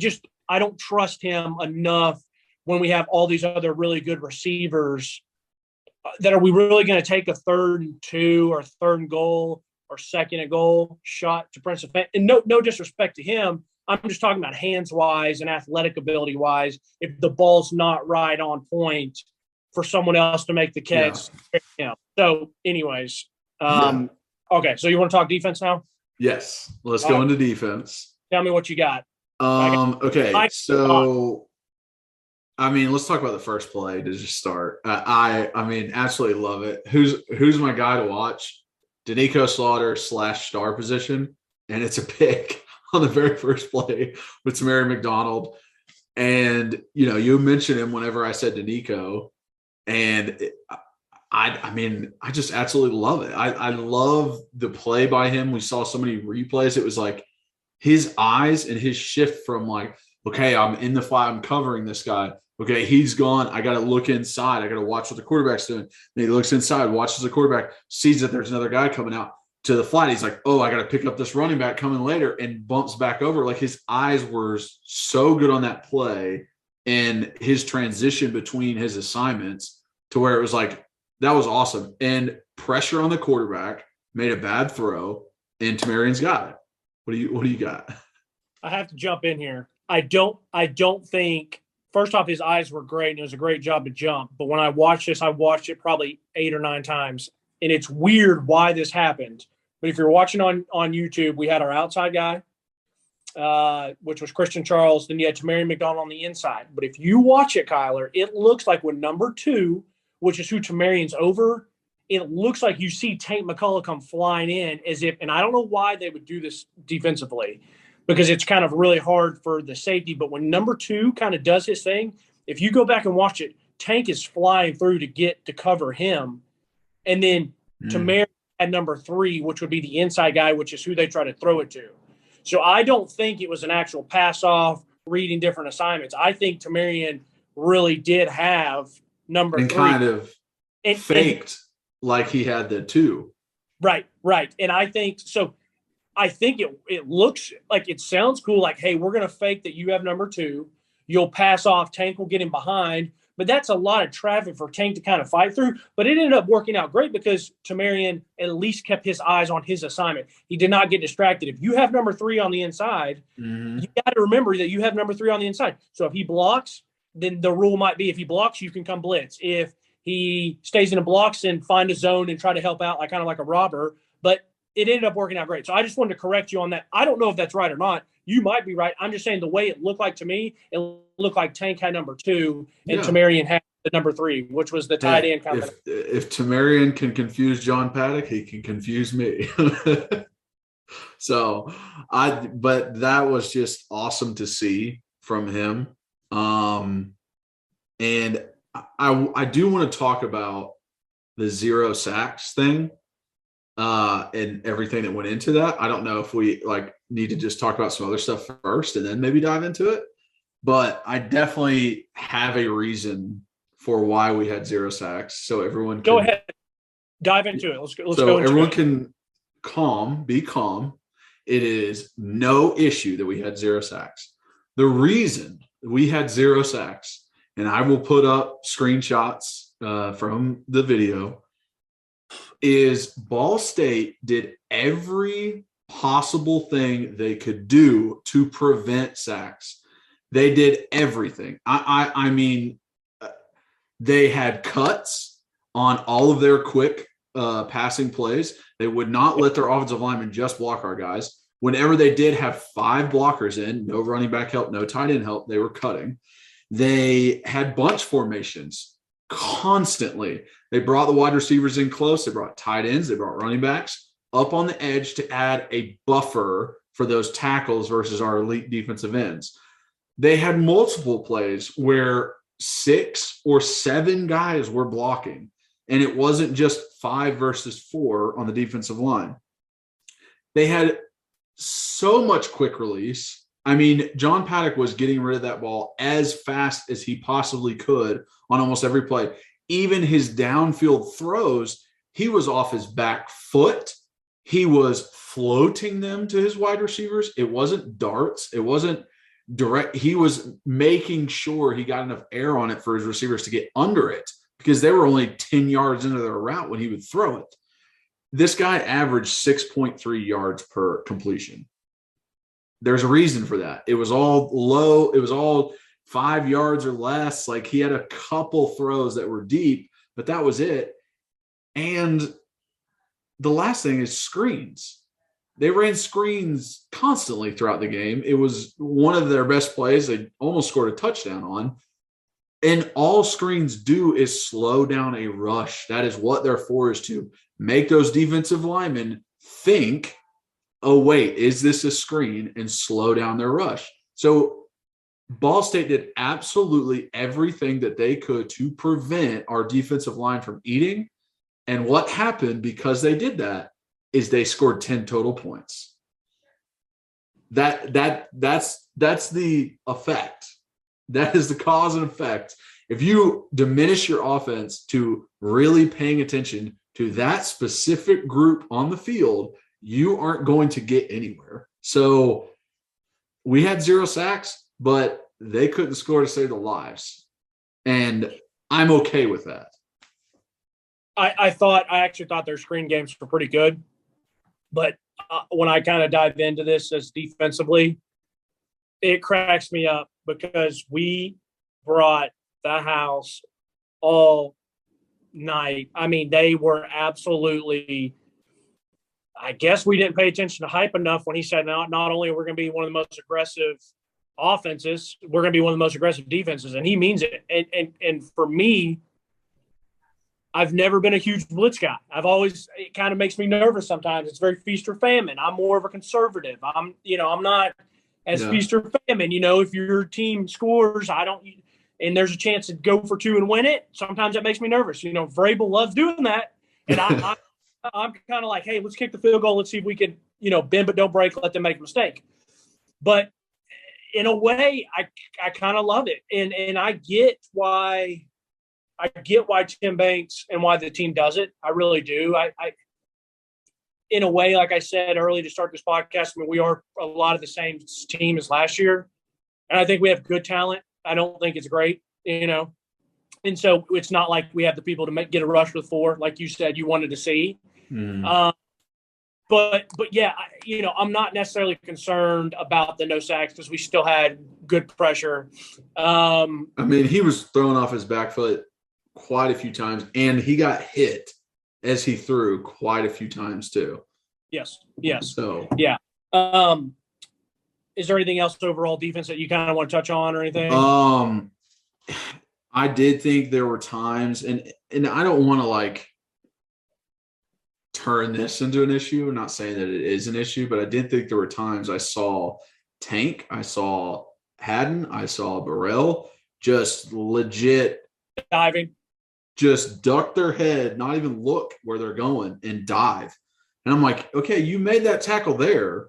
don't trust him enough when we have all these other really good receivers. That are we really going to take a 3rd and 2 or 3rd and goal or 2nd and goal shot to Princeton? And no disrespect to him. I'm just talking about hands wise and athletic ability wise. If the ball's not right on point for someone else to make the catch. Yeah. So anyways, okay. So you want to talk defense now? Yes. Let's go into defense. Tell me what you got. Okay. So, I mean, let's talk about the first play to just start. I mean, absolutely love it. Who's my guy to watch? Danico Slaughter / star position. And it's a pick on the very first play with Tamari McDonald. And, you mentioned him whenever I said Danico. And I mean, I just absolutely love it. I love the play by him. We saw so many replays. It was like his eyes and his shift from like, okay, I'm in the flat, I'm covering this guy. Okay, he's gone. I got to look inside. I got to watch what the quarterback's doing. And he looks inside, watches the quarterback, sees that there's another guy coming out to the flat. He's like, oh, I got to pick up this running back coming later, and bumps back over. Like, his eyes were so good on that play, and his transition between his assignments to where it was like, that was awesome. And pressure on the quarterback, made a bad throw, and Tamarian's got it. What do you got? I have to jump in here. I don't think, first off, his eyes were great, and it was a great job to jump. But when I watched this, I watched it probably 8 or 9 times. And it's weird why this happened. But if you're watching on YouTube, we had our outside guy, which was Christian Charles. Then you had Tamarian McDonald on the inside. But if you watch it, Kyler, it looks like when number 2, which is who Tamarian's over, it looks like you see Tank McCullough come flying in as if, and I don't know why they would do this defensively, because it's kind of really hard for the safety. But when number 2 kind of does his thing, if you go back and watch it, Tank is flying through to cover him. And then Tamarian at number 3, which would be the inside guy, which is who they try to throw it to. So I don't think it was an actual pass off, reading different assignments. I think Tamarian really did have number 3. And kind of faked like he had the 2. Right. And I think so. I think it looks like, it sounds cool. Like, hey, we're going to fake that you have number 2. You'll pass off. Tank will get him behind. But that's a lot of traffic for Tank to kind of fight through. But it ended up working out great because Tamarian at least kept his eyes on his assignment. He did not get distracted. If you have number 3 on the inside, you got to remember that you have number 3 on the inside. So if he blocks, then the rule might be if he blocks, you can come blitz. If he stays in the blocks and find a zone and try to help out, like kind of like a robber. But it ended up working out great. So I just wanted to correct you on that. I don't know if that's right or not. You might be right. I'm just saying the way it looked like to me, it looked like Tank had number 2 and Tamarian had the number 3, which was the tight end. If Tamarian can confuse John Paddock, he can confuse me. But that was just awesome to see from him. And I do want to talk about the 0 sacks thing. And everything that went into that. I don't know if we need to just talk about some other stuff first and then maybe dive into it. But I definitely have a reason for why we had 0 sacks. So everyone go ahead, dive into it. Let's go. So everyone can be calm. It is no issue that we had 0 sacks. The reason we had 0 sacks, and I will put up screenshots from the video, is Ball State did every possible thing they could do to prevent sacks. They did everything. I mean, they had cuts on all of their quick passing plays. They would not let their offensive linemen just block our guys. Whenever they did have 5 blockers in, no running back help, no tight end help, they were cutting. They had bunch formations constantly. They brought the wide receivers in close. They brought tight ends. They brought running backs up on the edge to add a buffer for those tackles versus our elite defensive ends. They had multiple plays where 6 or 7 guys were blocking, and it wasn't just 5 versus 4 on the defensive line. They had so much quick release. I mean, John Paddock was getting rid of that ball as fast as he possibly could on almost every play. Even his downfield throws, he was off his back foot. He was floating them to his wide receivers. It wasn't darts. It wasn't direct. He was making sure he got enough air on it for his receivers to get under it because they were only 10 yards into their route when he would throw it. This guy averaged 6.3 yards per completion. There's a reason for that. It was all low. It was all 5 yards or less. Like, he had a couple throws that were deep, but that was it. And the last thing is screens. They ran screens constantly throughout the game. It was one of their best plays. They almost scored a touchdown on. And all screens do is slow down a rush. That is what they're for, is to make those defensive linemen think, oh, wait, is this a screen, and slow down their rush. So Ball State did absolutely everything that they could to prevent our defensive line from eating. And what happened because they did that is they scored 10 total points. That's the effect. That is the cause and effect. If you diminish your offense to really paying attention to that specific group on the field, you aren't going to get anywhere. So we had 0 sacks, but they couldn't score to save their lives. And I'm okay with that. I actually thought their screen games were pretty good. But when I kind of dive into this as defensively, it cracks me up because we brought the house all night. I mean, they were absolutely I guess we didn't pay attention to hype enough when he said not only are we going to be one of the most aggressive offenses, we're going to be one of the most aggressive defenses, and he means it. And for me, I've never been a huge blitz guy. It kind of makes me nervous sometimes. It's very feast or famine. I'm more of a conservative. I'm not as feast or famine. If your team scores, and there's a chance to go for 2 and win it, sometimes that makes me nervous. Vrabel loves doing that. And I'm kind of like, hey, let's kick the field goal. Let's see if we can, bend but don't break, let them make a mistake. But in a way, I kind of love it. And I get why Tim Banks and why the team does it. I really do. I in a way, like I said early to start this podcast, we are a lot of the same team as last year. And I think we have good talent. I don't think it's great, And so it's not like we have the people to get a rush with 4, like you said, you wanted to see. But yeah, I'm not necessarily concerned about the no sacks because we still had good pressure. He was thrown off his back foot quite a few times, and he got hit as he threw quite a few times too. Yes. So yeah. Is there anything else overall defense that you kind of want to touch on or anything? I did think there were times, and I don't want to turn this into an issue. I'm not saying that it is an issue, but I did think there were times I saw Tank, I saw Haddon, I saw Burrell just legit diving, just duck their head, not even look where they're going, and dive. And I'm like, okay, you made that tackle there,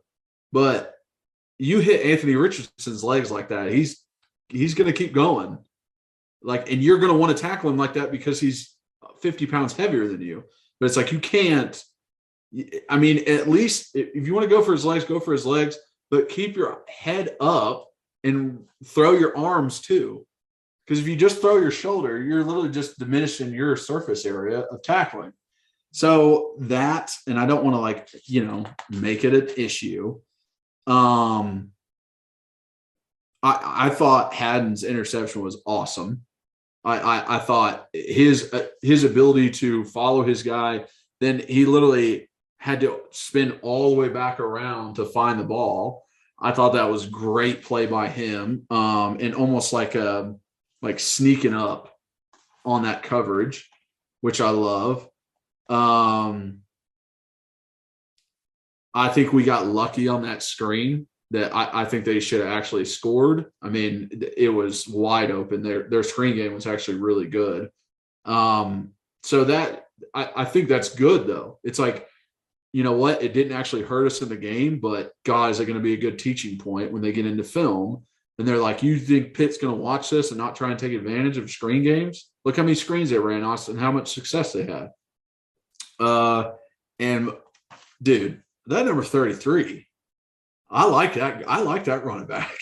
but you hit Anthony Richardson's legs like that. He's going to keep going. And you're going to want to tackle him like that because he's 50 pounds heavier than you. But it's like you can't – at least if you want to go for his legs, go for his legs, but keep your head up and throw your arms too. Because if you just throw your shoulder, you're literally just diminishing your surface area of tackling. So that – and I don't want to make it an issue. I thought Haddon's interception was awesome. I thought his ability to follow his guy, then he literally had to spin all the way back around to find the ball. I thought that was great play by him, and almost like sneaking up on that coverage, which I love. I think we got lucky on that screen that I think they should have actually scored. It was wide open. Their screen game was actually really good. So that I think that's good though. It's like, you know what? It didn't actually hurt us in the game, but God, is it going to be a good teaching point when they get into film? And they're like, you think Pitt's going to watch this and not try and take advantage of screen games? Look how many screens they ran, Austin, how much success they had. And dude, that number 33, I like that. I like that running back.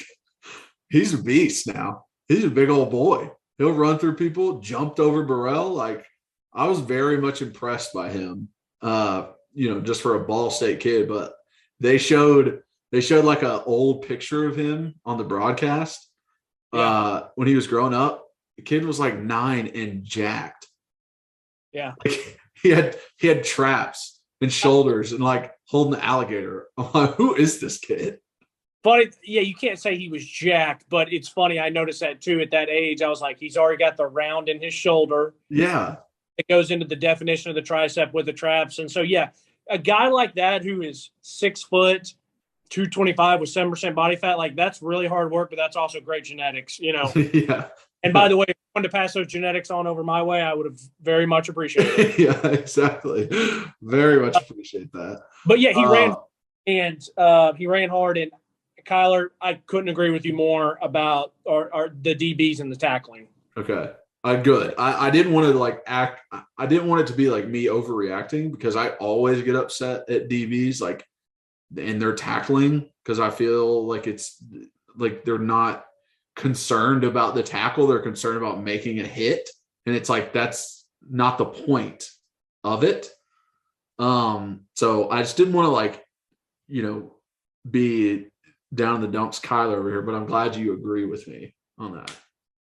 He's a beast now. He's a big old boy. He'll run through people, jumped over Burrell. I was very much impressed by him, just for a Ball State kid. But they showed like an old picture of him on the broadcast when he was growing up. The kid was 9 and jacked. Yeah. He had traps and shoulders and holding the alligator. I'm like, who is this kid? But you can't say he was jacked, but it's funny. I noticed that too at that age. I was like, he's already got the round in his shoulder. Yeah. It goes into the definition of the tricep with the traps. And so, yeah, a guy like that who is 6 foot, 225 with 7% body fat, that's really hard work, but that's also great genetics, Yeah. And by the way, if you wanted to pass those genetics on over my way, I would have very much appreciated it. Yeah, exactly. Very much appreciate that. But yeah, he ran hard. And Kyler, I couldn't agree with you more about the DBs and the tackling. Okay. Good. I didn't want to act. I didn't want it to be me overreacting because I always get upset at DBs and they're tackling because I feel like it's they're not concerned about the tackle. They're concerned about making a hit. And it's that's not the point of it. So I just didn't want to be down in the dumps Kyler over here, but I'm glad you agree with me on that.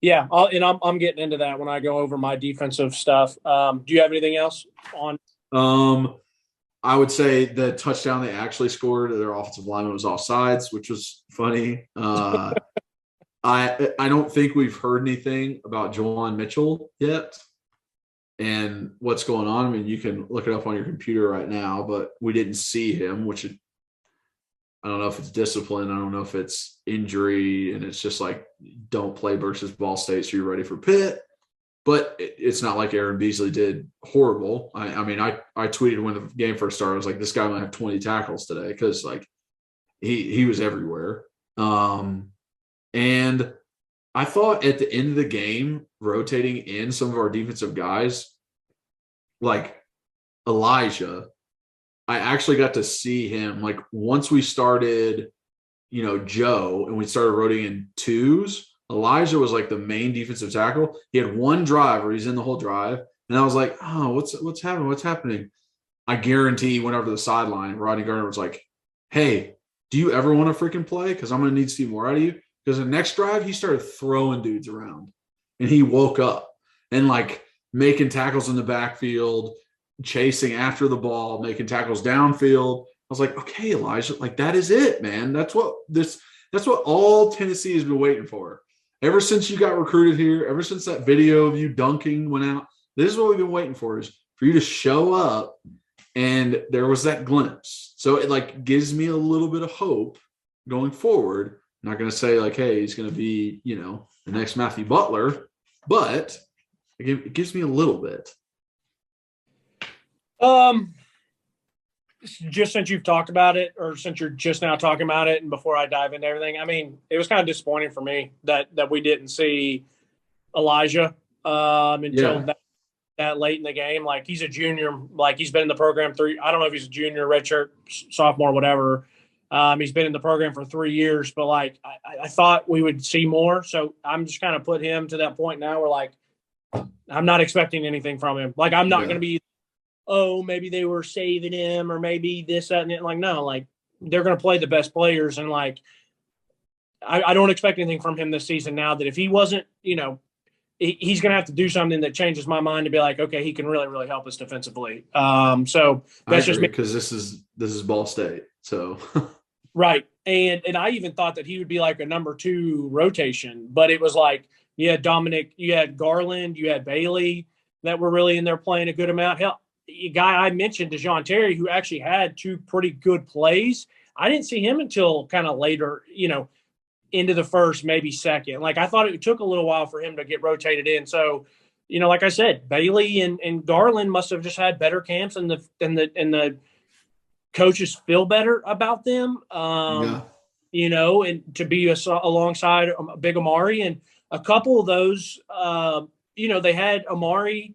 Yeah. I'm getting into that when I go over my defensive stuff. Do you have anything else on? I would say the touchdown they actually scored, their offensive lineman was offsides, which was funny. I don't think we've heard anything about Juwan Mitchell yet and what's going on. I mean, you can look it up on your computer right now, but we didn't see him, which I don't know if it's discipline. I don't know if it's injury, and it's just like, don't play versus Ball State, so you're ready for Pitt. But it's not like Aaron Beasley did horrible. I mean, I tweeted when the game first started, I was like, this guy might have 20 tackles today because, like, he was everywhere. And I thought at the end of the game, rotating in some of our defensive guys, like Elijah, I actually got to see him. Like, once we started, Joe, and we started rotating in twos, Elijah was like the main defensive tackle. He had one drive where he's in the whole drive. And I was like, oh, what's happening? What's happening? I guarantee he went over to the sideline. Rodney Gardner was like, hey, do you ever want to freaking play? Because I'm going to need to see more out of you. Because the next drive, he started throwing dudes around. And he woke up and, like, making tackles in the backfield, chasing after the ball, making tackles downfield. I was like, okay, Elijah, like, that is it, man. That's what all Tennessee has been waiting for. Ever since you got recruited here, ever since that video of you dunking went out, this is what we've been waiting for, is for you to show up. And there was that glimpse. So it, like, gives me a little bit of hope going forward. I'm not going to say, like, hey, he's going to be, the next Matthew Butler, but it gives me a little bit. Just since you've talked about it, or since you're just now talking about it, and before I dive into everything, I mean, it was kind of disappointing for me that we didn't see Elijah until that late in the game. Like, he's a junior, like, he's been in the program I don't know if he's a junior, redshirt, sophomore, whatever. He's been in the program for 3 years, but, like, I thought we would see more. So I'm just kind of put him to that point now where, like, I'm not expecting anything from him. Like, I'm not going to be, oh, maybe they were saving him, or maybe this, that, and it. Like, no, like, they're going to play the best players. And, like, I don't expect anything from him this season now, that if he wasn't, he's going to have to do something that changes my mind to be like, okay, he can really, really help us defensively. So that's just me. Because this is Ball State. So right. And I even thought that he would be like a number 2 rotation, but it was like, you had Dominic, you had Garland, you had Bailey that were really in there playing a good amount. Hell, a guy I mentioned, DeJoun Terry, who actually had 2 pretty good plays. I didn't see him until kind of later, into the first, maybe second. Like, I thought it took a little while for him to get rotated in. So, like I said, Bailey and Garland must have just had better camps, and the coaches feel better about them. And to be alongside Big Amari, and a couple of those, they had Amari,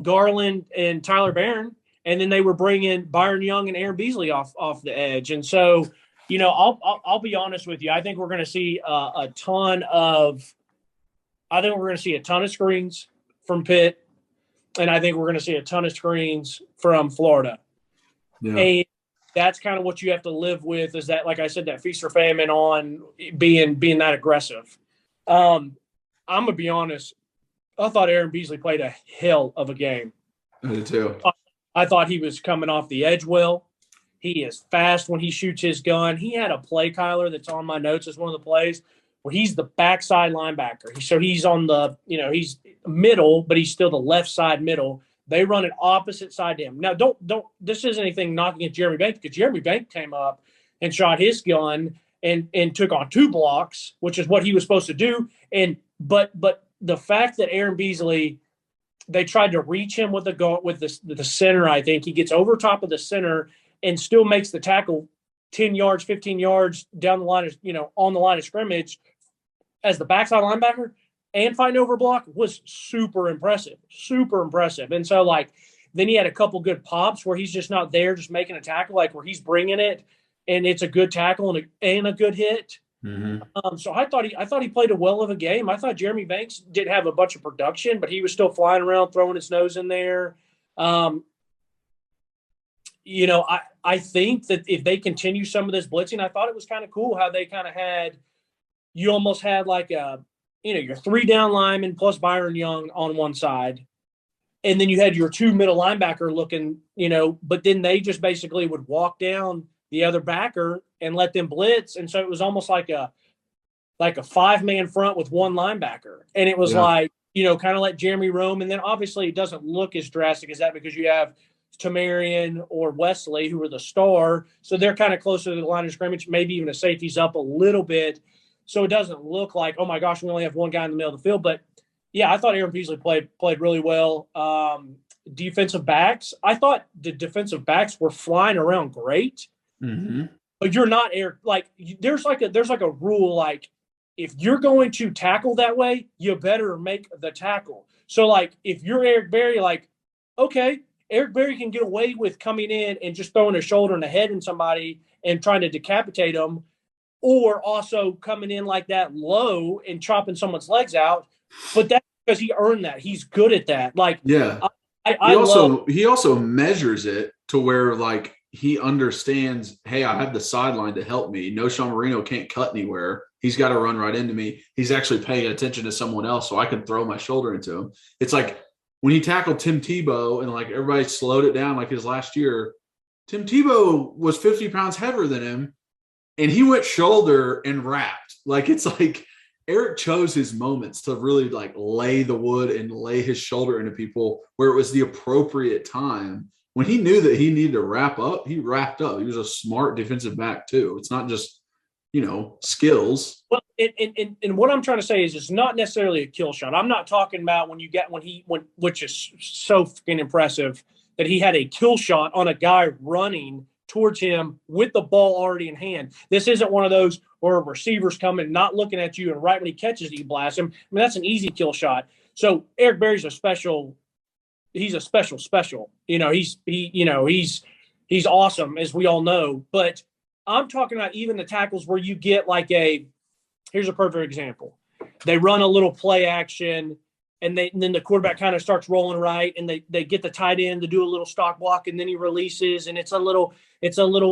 Garland, and Tyler Barron, and then they were bringing Byron Young and Aaron Beasley off the edge. And so, I'll be honest with you. I think we're going to see a ton of screens from Pitt, and I think we're going to see a ton of screens from Florida. Yeah. And that's kind of what you have to live with, is that, like I said, that feast or famine on being that aggressive. I'm going to be honest. I thought Aaron Beasley played a hell of a game. I did too. I thought he was coming off the edge well. He is fast when he shoots his gun. He had a play, Kyler, that's on my notes as one of the plays, where he's the backside linebacker. So he's on the, he's middle, but he's still the left side middle. They run it opposite side to him. Now, don't. This isn't anything knocking at Jeremy Banks, because Jeremy Banks came up and shot his gun and took on 2 blocks, which is what he was supposed to do. But the fact that Aaron Beasley, they tried to reach him with the center. I think he gets over top of the center and still makes the tackle 10 yards, 15 yards down the line, on the line of scrimmage as the backside linebacker, and fighting over block, was super impressive. And so, like, then he had a couple good pops where he's just not there, just making a tackle, like where he's bringing it and it's a good tackle and a good hit. Mm-hmm. So I thought he played a well of a game. I thought Jeremy Banks didn't have a bunch of production, but he was still flying around, throwing his nose in there. I think that if they continue some of this blitzing, I thought it was kind of cool how they kind of you almost had like your 3 down linemen plus Byron Young on one side. And then you had your two middle linebacker looking, but then they just basically would walk down the other backer and let them blitz. And so it was almost like a 5-man front with one linebacker. And it was kind of let Jeremy roam. And then obviously it doesn't look as drastic as that because you have Tamarian or Wesley, who are the star. So they're kind of closer to the line of scrimmage, maybe even a safety's up a little bit. So it doesn't look like, oh my gosh, we only have one guy in the middle of the field. But yeah, I thought Aaron Peasley played really well. Defensive backs, I thought the defensive backs were flying around great. Mm-hmm. But you're not Eric. Like there's like a rule, like if you're going to tackle that way, you better make the tackle. So like if you're Eric Berry, like, okay, Eric Berry can get away with coming in and just throwing a shoulder and a head in somebody and trying to decapitate them, or also coming in like that low and chopping someone's legs out. But that's because he earned that. He's good at that. Like, yeah. He also measures it to where like he understands, hey, I have the sideline to help me. No, Sean Marino can't cut anywhere. He's got to run right into me. He's actually paying attention to someone else so I can throw my shoulder into him. It's like when he tackled Tim Tebow and like everybody slowed it down like his last year, Tim Tebow was 50 pounds heavier than him and he went shoulder and wrapped. Like it's like Eric chose his moments to really like lay the wood and lay his shoulder into people where it was the appropriate time. When he knew that he needed to wrap up, he wrapped up. He was a smart defensive back too. It's not just, skills. Well, and what I'm trying to say is it's not necessarily a kill shot. I'm not talking about which is so fucking impressive that he had a kill shot on a guy running towards him with the ball already in hand. This isn't one of those where a receiver's coming, not looking at you, and right when he catches it, you blast him. I mean, that's an easy kill shot. So Eric Berry's he's a special. He's awesome, as we all know. But I'm talking about even the tackles where you get like here's a perfect example. They run a little play action and then the quarterback kind of starts rolling right and they get the tight end to do a little stock block and then he releases and it's a little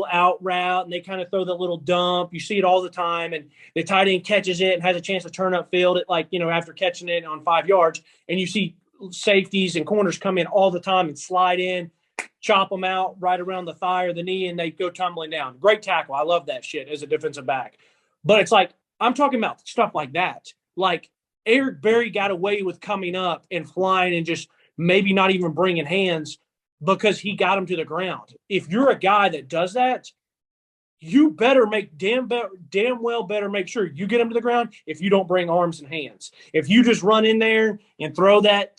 out route and they kind of throw the little dump. You see it all the time and the tight end catches it and has a chance to turn upfield at after catching it on 5 yards, and you see safeties and corners come in all the time and slide in, chop them out right around the thigh or the knee, and they go tumbling down. Great tackle. I love that shit as a defensive back. But it's like, I'm talking about stuff like that. Like Eric Berry got away with coming up and flying and just maybe not even bringing hands because he got him to the ground. If you're a guy that does that, you better damn well better make sure you get him to the ground if you don't bring arms and hands. If you just run in there and throw that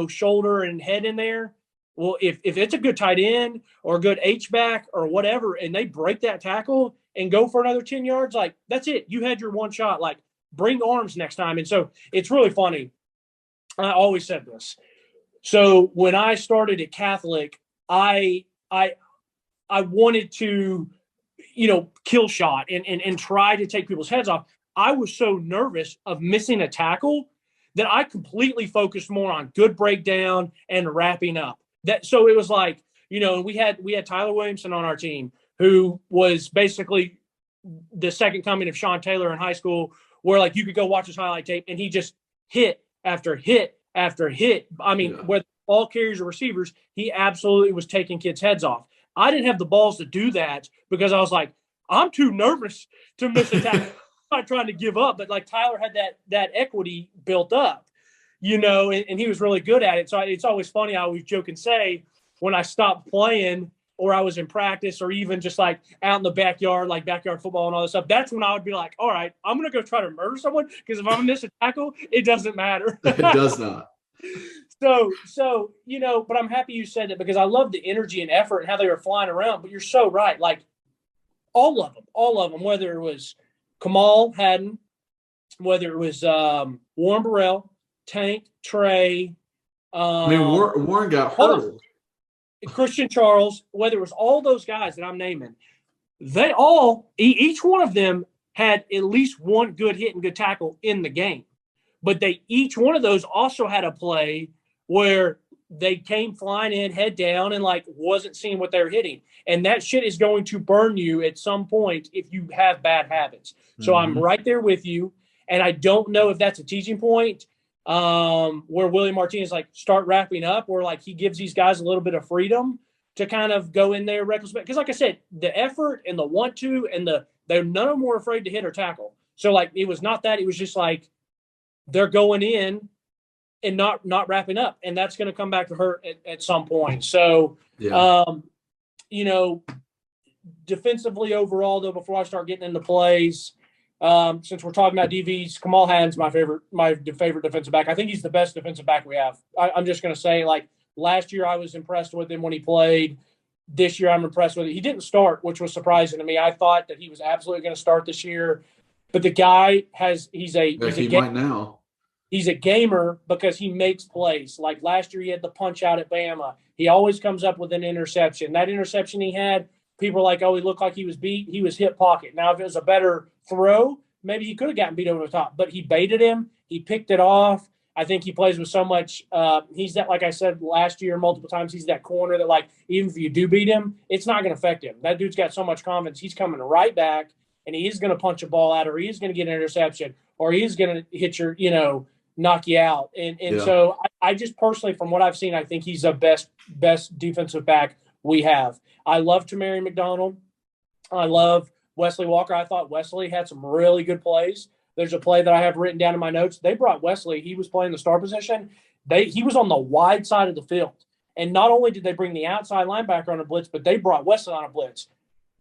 shoulder and head in there, well, if it's a good tight end or a good H-back or whatever, and they break that tackle and go for another 10 yards, like, that's it. You had your one shot. Like, bring arms next time. And so it's really funny. I always said this. So when I started at Catholic, I wanted to, kill shot and try to take people's heads off. I was so nervous of missing a tackle that I completely focused more on good breakdown and wrapping up. So it was like, we had Tyler Williamson on our team, who was basically the second coming of Sean Taylor in high school, where like you could go watch his highlight tape and he just hit after hit after hit. I mean, whether all carriers or receivers, he absolutely was taking kids' heads off. I didn't have the balls to do that because I was like, I'm too nervous to miss a tackle. I'm not trying to give up, but like Tyler had that equity built up, and he was really good at it. So it's always funny. I always joke and say when I stopped playing or I was in practice or even just like out in the backyard, like backyard football and all this stuff, that's when I would be like, all right, I'm going to go try to murder someone because if I miss a tackle, it doesn't matter. It does not. So, but I'm happy you said that because I love the energy and effort and how they were flying around. But you're so right. Like all of them, whether it was Kamal Haddon, whether it was Warren Burrell, Tank, Trey. Warren got hurt. Christian Charles, whether it was all those guys that I'm naming, they each one of them had at least one good hit and good tackle in the game. But each one of those also had a play where they came flying in head down and like wasn't seeing what they were hitting. And that shit is going to burn you at some point if you have bad habits. So I'm right there with you. And I don't know if that's a teaching point. where Willie Martinez like start wrapping up, where like he gives these guys a little bit of freedom to kind of go in there reckless. Because like I said, the effort and the want to and they're none of them were afraid to hit or tackle. So like it was not that, it was just like they're going in and not wrapping up, and that's going to come back to hurt at some point. So, you know, defensively overall though, before I start getting into plays, since we're talking about DVs, Kamal Hadden's my favorite defensive back. I think he's the best defensive back we have. I'm just going to say, like, last year I was impressed with him when he played. This year I'm impressed with it. He didn't start, which was surprising to me. I thought that he was absolutely going to start this year, but the guy he's a gamer because he makes plays. Like last year he had the punch out at Bama. He always comes up with an interception. That interception he had, people are like, oh, he looked like he was beat. He was hit pocket. Now, if it was a better throw, maybe he could have gotten beat over the top, but he baited him. He picked it off. I think he plays with so much. He's that, like I said last year multiple times, he's that corner that, like, even if you do beat him, it's not going to affect him. That dude's got so much confidence. He's coming right back, and he is going to punch a ball out, or he is going to get an interception, or he is going to hit your, knock you out. And so I just personally, from what I've seen, I think he's the best defensive back we have. I love Tamari McDonald. I love Wesley Walker. I thought Wesley had some really good plays. There's a play that I have written down in my notes. They brought Wesley. He was playing the star position. He was on the wide side of the field. And not only did they bring the outside linebacker on a blitz, but they brought Wesley on a blitz.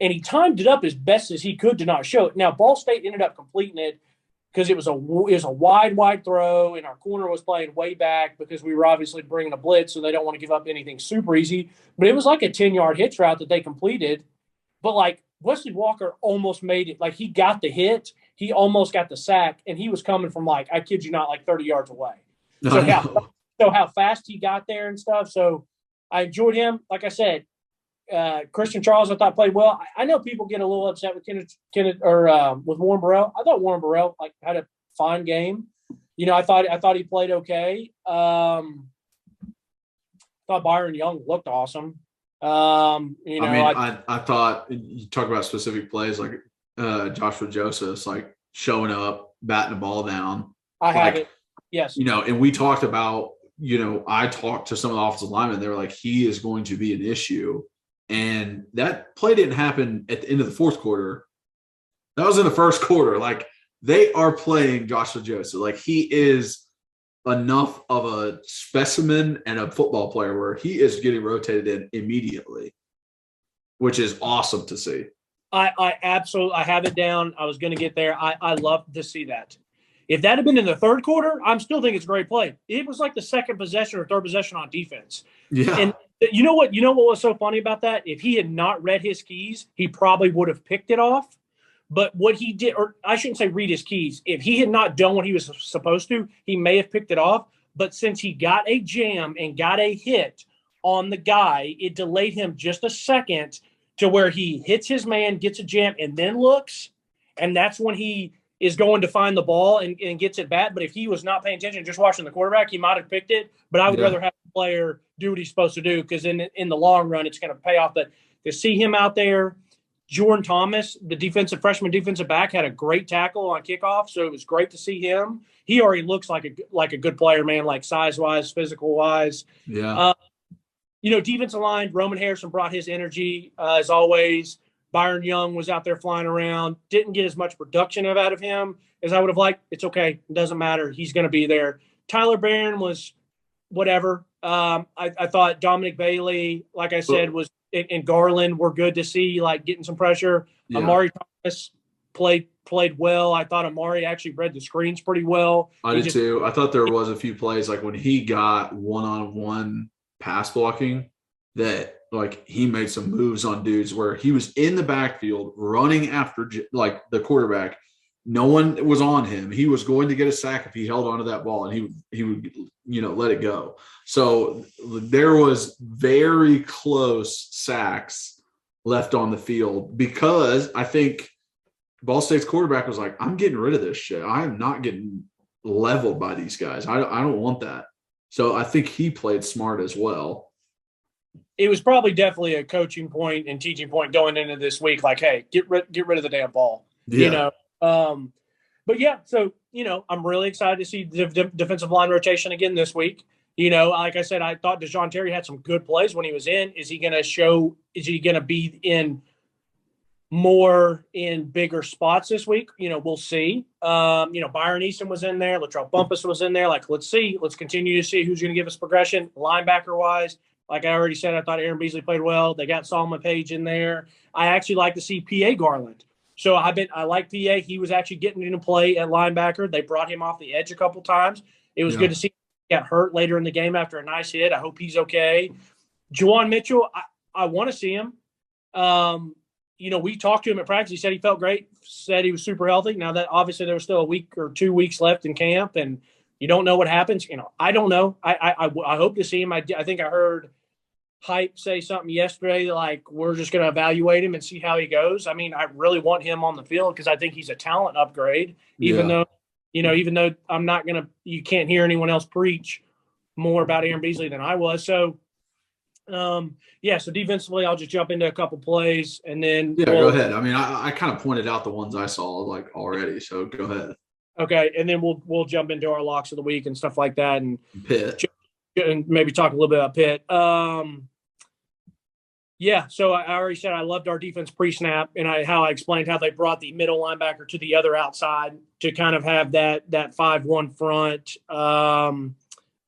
And he timed it up as best as he could to not show it. Now, Ball State ended up completing it because it was a wide throw, and our corner was playing way back because we were obviously bringing a blitz, so they don't want to give up anything super easy. But it was like a 10-yard hitch route that they completed. But, like, Wesley Walker almost made it. Like, he got the hit. He almost got the sack, and he was coming from, like, I kid you not, like 30 yards away. So how fast he got there and stuff. So I enjoyed him. Like I said, Christian Charles, I thought, played well. I know people get a little upset with with Warren Burrell. I thought Warren Burrell had a fine game. I thought he played okay. Thought Byron Young looked awesome. I thought you talk about specific plays like Joshua Joseph's like showing up, batting the ball down. I have it. Yes. And we talked about, I talked to some of the offensive linemen. They were like, he is going to be an issue. And that play didn't happen at the end of the fourth quarter. That was in the first quarter. Like, they are playing Joshua Joseph. Like, he is enough of a specimen and a football player where he is getting rotated in immediately, which is awesome to see. I absolutely, I have it down. I was going to get there. I love to see that. If that had been in the third quarter, I'm still thinking it's a great play. It was like the second possession or third possession on defense. Yeah. And you know what was so funny about that? If he had not read his keys, he probably would have picked it off. But what he did, or I shouldn't say read his keys, if he had not done what he was supposed to, he may have picked it off. But since he got a jam and got a hit on the guy, it delayed him just a second to where he hits his man, gets a jam, and then looks. And that's when he is going to find the ball and gets it back. But if he was not paying attention, just watching the quarterback, he might have picked it. But I would rather have the player do what he's supposed to do, because in the long run, it's going to pay off. But to see him out there, Jordan Thomas, the freshman defensive back, had a great tackle on kickoff, so it was great to see him. He already looks like a good player, man, like size-wise, physical-wise. Yeah. Defensive line, Roman Harrison brought his energy, as always. Byron Young was out there flying around. Didn't get as much production out of him as I would have liked. It's okay. It doesn't matter. He's going to be there. Tyler Barron was whatever. I thought Dominic Bailey, like I said, and Garland were good to see, like, getting some pressure. Yeah. Amari Thomas played well. I thought Amari actually read the screens pretty well. I did too. I thought there was a few plays, like when he got one-on-one pass blocking, that like he made some moves on dudes where he was in the backfield running after like the quarterback. No one was on him. He was going to get a sack if he held onto that ball, and he would let it go. So there was very close sacks left on the field, because I think Ball State's quarterback was like, I'm getting rid of this shit. I am not getting leveled by these guys. I don't want that. So I think he played smart as well. It was probably definitely a coaching point and teaching point going into this week. Like, hey, get rid of the damn ball. Yeah. But yeah, so I'm really excited to see the defensive line rotation again this week. Like I said, I thought Deshaun Terry had some good plays when he was in. Is he going to be in more in bigger spots this week? We'll see. Byron Easton was in there. Latrell Bumpus was in there. Let's see. Let's continue to see who's going to give us progression. Linebacker-wise, like I already said, I thought Aaron Beasley played well. They got Solomon Page in there. I actually like to see P.A. Garland. So I like PA. He was actually getting into play at linebacker. They brought him off the edge a couple times. It was good to see him get hurt later in the game after a nice hit. I hope he's okay. Juwan Mitchell, I want to see him. We talked to him at practice. He said he felt great, said he was super healthy. Now that obviously there was still a week or 2 weeks left in camp, and you don't know what happens. I don't know. I hope to see him. I think I heard Hype say something yesterday, like we're just going to evaluate him and see how he goes. I mean, I really want him on the field because I think he's a talent upgrade, even though I'm not going to, you can't hear anyone else preach more about Aaron Beasley than I was. So, so defensively, I'll just jump into a couple plays and then. Yeah, go ahead. I mean, I kind of pointed out the ones I saw already. So go ahead. Okay. And then we'll jump into our locks of the week and stuff like that. And Pitt. And maybe talk a little bit about Pitt. So I already said I loved our defense pre-snap and how I explained how they brought the middle linebacker to the other outside to kind of have that 5-1 front. I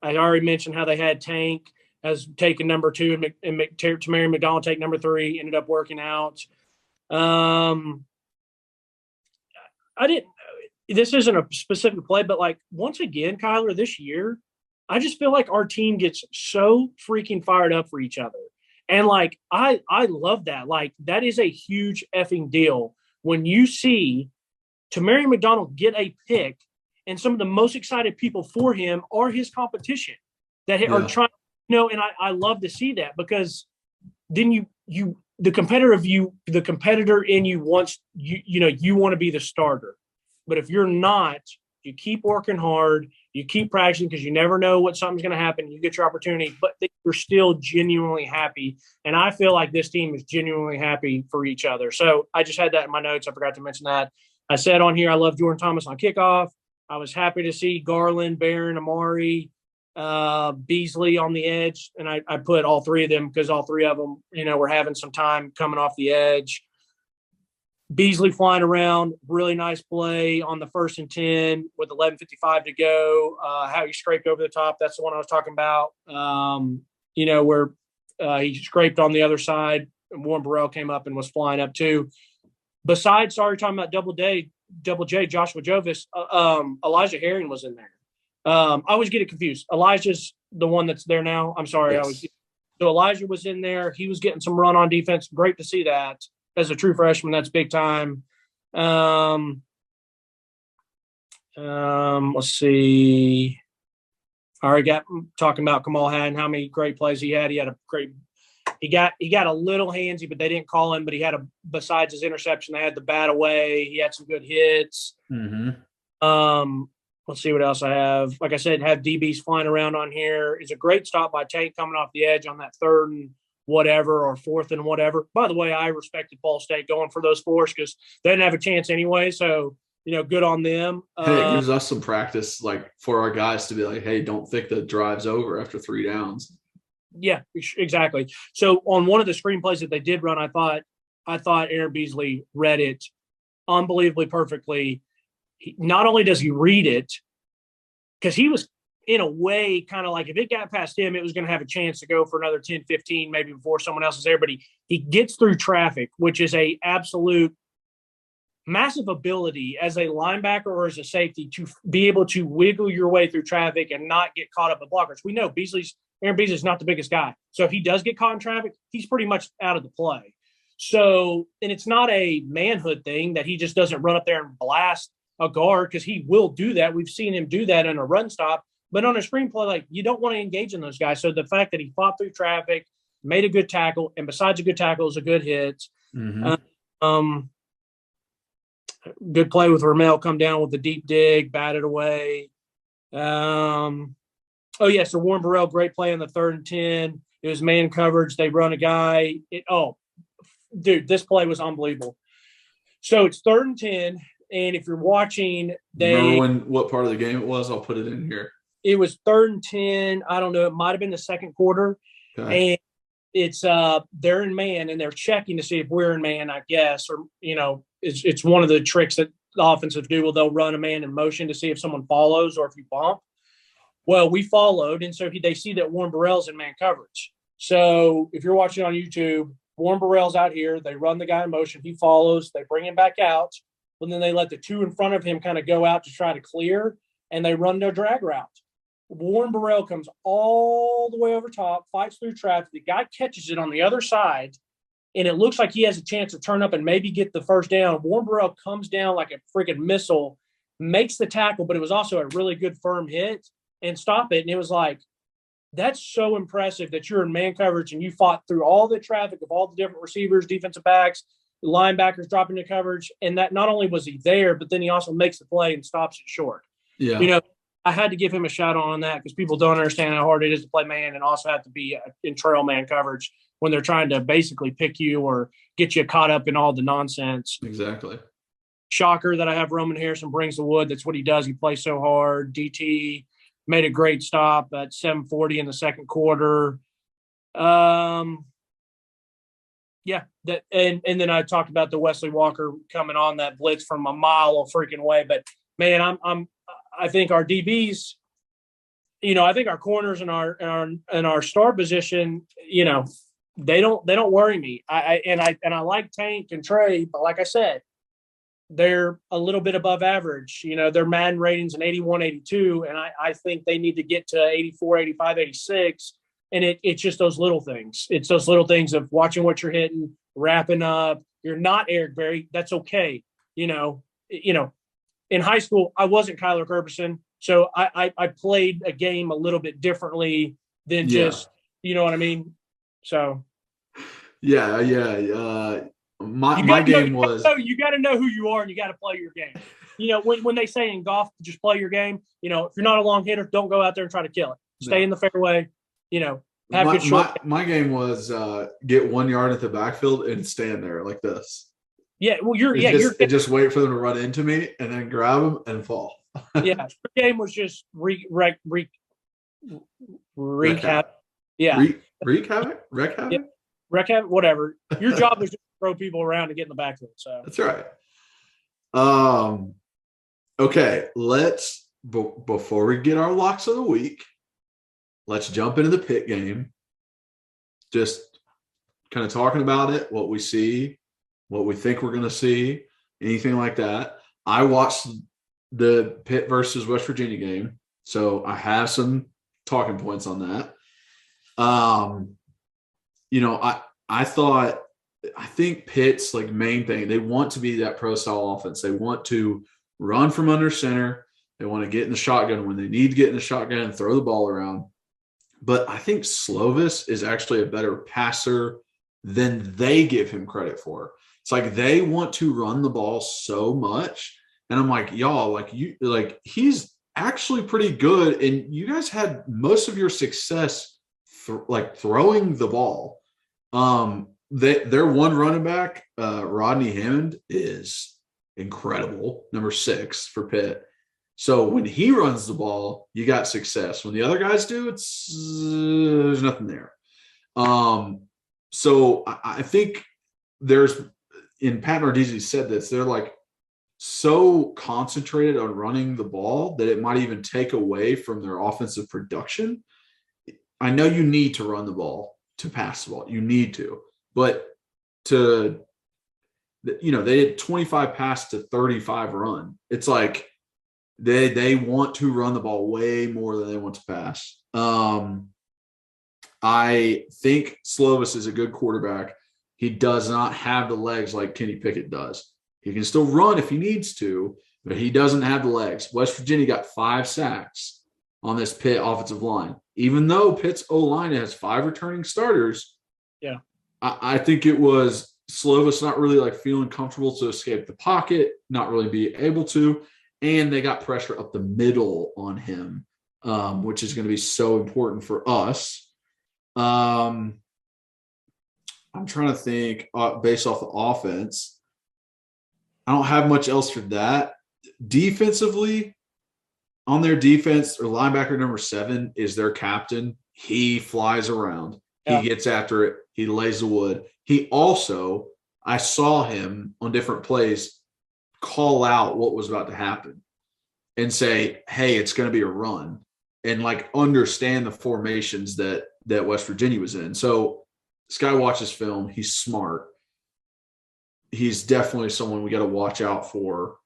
already mentioned how they had Tank has taken number 2 and Tamarian McDonald take number 3, ended up working out. This isn't a specific play, but once again, Kyler, this year, I just feel like our team gets so freaking fired up for each other. And I love that. That is a huge effing deal when you see Tamarian McDonald get a pick and some of the most excited people for him are his competition that are trying, and I love to see that because then the competitor in you wants, you want to be the starter. But if you're not, you keep working hard, you keep practicing because you never know what something's going to happen. You get your opportunity, but you're still genuinely happy. And I feel like this team is genuinely happy for each other. So I just had that in my notes. I forgot to mention that. I said on here, I love Jordan Thomas on kickoff. I was happy to see Garland, Barron, Amari, Beasley on the edge. And I put all 3 of them because all 3 of them, were having some time coming off the edge. Beasley flying around, really nice play on the 1st and 10 with 11:55 to go. How he scraped over the top, that's the one I was talking about. Where he scraped on the other side, and Warren Burrell came up and was flying up too. Besides, talking about Double J, Joshua Jovis, Elijah Herring was in there. I always get it confused. Elijah's the one that's there now. I'm sorry. Yes. So Elijah was in there. He was getting some run on defense. Great to see that. As a true freshman, that's big time. Let's see. I already got talking about Kamal Haddon, how many great plays he had. He had he got a little handsy, but they didn't call him. But he had besides his interception, they had the bat away. He had some good hits. Mm-hmm. Let's see what else I have. Like I said, have DBs flying around on here. It's a great stop by Tank coming off the edge on that 3rd and whatever or 4th and whatever. By the way, I respected Ball State going for those 4s because they didn't have a chance anyway. So, good on them. Hey, it gives us some practice, for our guys to be like, hey, don't think the drive's over after 3 downs. Yeah, exactly. So on one of the screenplays that they did run, I thought Aaron Beasley read it unbelievably perfectly. Not only does he read it, because he was in a way, kind of if it got past him, it was going to have a chance to go for another 10, 15, maybe before someone else is there. But he gets through traffic, which is a absolute massive ability as a linebacker or as a safety to be able to wiggle your way through traffic and not get caught up in blockers. We know Aaron Beasley's not the biggest guy. So if he does get caught in traffic, he's pretty much out of the play. So, and it's not a manhood thing that he just doesn't run up there and blast a guard because he will do that. We've seen him do that in a run stop. But on a screenplay, you don't want to engage in those guys. So the fact that he fought through traffic, made a good tackle, and besides a good tackle, is a good hit. Mm-hmm. Good play with Ramel, come down with the deep dig, batted away. So Warren Burrell, great play on the 3rd and 10. It was man coverage. They run a guy. This play was unbelievable. So it's 3rd and 10. And if you're watching, remember what part of the game it was? I'll put it in here. It was 3rd and 10. I don't know. It might have been the second quarter. Okay. And it's they're in man and they're checking to see if we're in man, I guess, or it's one of the tricks that the offensive do. They'll run a man in motion to see if someone follows or if you bump. Well, we followed, and so they see that Warren Burrell's in man coverage. So if you're watching on YouTube, Warren Burrell's out here. They run the guy in motion. He follows. They bring him back out, and then they let the two in front of him kind of go out to try to clear, and they run their drag route. Warren Burrell comes all the way over top, fights through traffic. The guy catches it on the other side, and it looks like he has a chance to turn up and maybe get the first down. Warren Burrell comes down like a freaking missile, makes the tackle, but it was also a really good firm hit and stop it. And it was like, that's so impressive that you're in man coverage and you fought through all the traffic of all the different receivers, defensive backs, the linebackers dropping the coverage. And that not only was he there, but then he also makes the play and stops it short. Yeah. I had to give him a shout out on that because people don't understand how hard it is to play man and also have to be in trail man coverage when they're trying to basically pick you or get you caught up in all the nonsense. Exactly. Shocker that I have Roman Harrison brings the wood. That's what he does. He plays so hard. DT made a great stop at 7:40 in the second quarter. And then I talked about the Wesley Walker coming on that blitz from a mile of freaking way. But man, I think our DBs, I think our corners and our star position, they don't worry me. I like Tank and Trey, but like I said, they're a little bit above average. Their Madden ratings an 81, 82, and I think they need to get to 84, 85, 86. And it's just those little things. It's those little things of watching what you're hitting, wrapping up. You're not Eric Berry. That's okay. In high school, I wasn't Kyler Kerberson, so I played a game a little bit differently than just, you know what I mean? So. Yeah. My game was. You got to know who you are and you got to play your game. When they say in golf, just play your game. If you're not a long hitter, don't go out there and try to kill it. Stay in the fairway. Have good short. My game was get 1 yard at the backfield and stand there like this. Yeah, well, you're just wait for them to run into me and then grab them and fall. Yeah, your game was just recap. Yeah, wreck havoc, whatever. Your job was just to throw people around and get in the backfield. So that's right. Okay, let's before we get our locks of the week, let's jump into the Pitt game. Just kind of talking about it, what we see, what we think we're going to see, anything like that. I watched the Pitt versus West Virginia game, so I have some talking points on that. I think Pitt's main thing, they want to be that pro style offense. They want to run from under center. They want to get in the shotgun when they need to get in the shotgun and throw the ball around. But I think Slovis is actually a better passer than they give him credit for. It's like they want to run the ball so much. And I'm like, y'all, he's actually pretty good. And you guys had most of your success throwing the ball. Their one running back, Rodney Hammond, is incredible, number 6 for Pitt. So when he runs the ball, you got success. When the other guys do, there's nothing there. So I think and Pat Nardizzi said this, they're so concentrated on running the ball that it might even take away from their offensive production. I know you need to run the ball to pass the ball. You need to. But they had 25 pass to 35 run. It's like they want to run the ball way more than they want to pass. I think Slovis is a good quarterback. He does not have the legs like Kenny Pickett does. He can still run if he needs to, but he doesn't have the legs. West Virginia got 5 sacks on this Pitt offensive line. Even though Pitt's O-line has 5 returning starters, yeah, I think it was Slovis not really feeling comfortable to escape the pocket, not really be able to, and they got pressure up the middle on him, which is going to be so important for us. I'm trying to think based off the offense. I don't have much else for that. Defensively, on their defense, or linebacker number 7 is their captain. He flies around. He gets after it. He lays the wood. He also, I saw him on different plays call out what was about to happen and say, hey, it's going to be a run, and like understand the formations that West Virginia was in. So this guy watches film. He's smart. He's definitely someone we got to watch out for.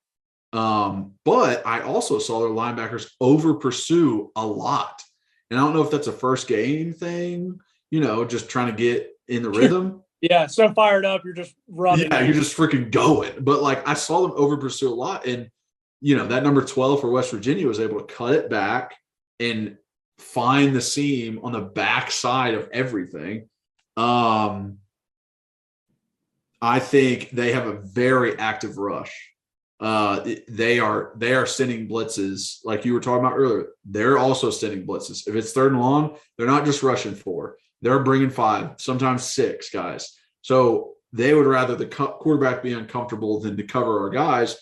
But I also saw their linebackers over pursue a lot. And I don't know if that's a first game thing, just trying to get in the rhythm. Yeah, so fired up, you're just running. Yeah, you're just freaking going. But like I saw them over pursue a lot. And, that number 12 for West Virginia was able to cut it back and find the seam on the back side of everything. I think they have a very active rush. They are sending blitzes like you were talking about earlier. They're also sending blitzes. If it's 3rd and long, they're not just rushing 4. They're bringing 5, sometimes 6 guys. So they would rather the quarterback be uncomfortable than to cover our guys,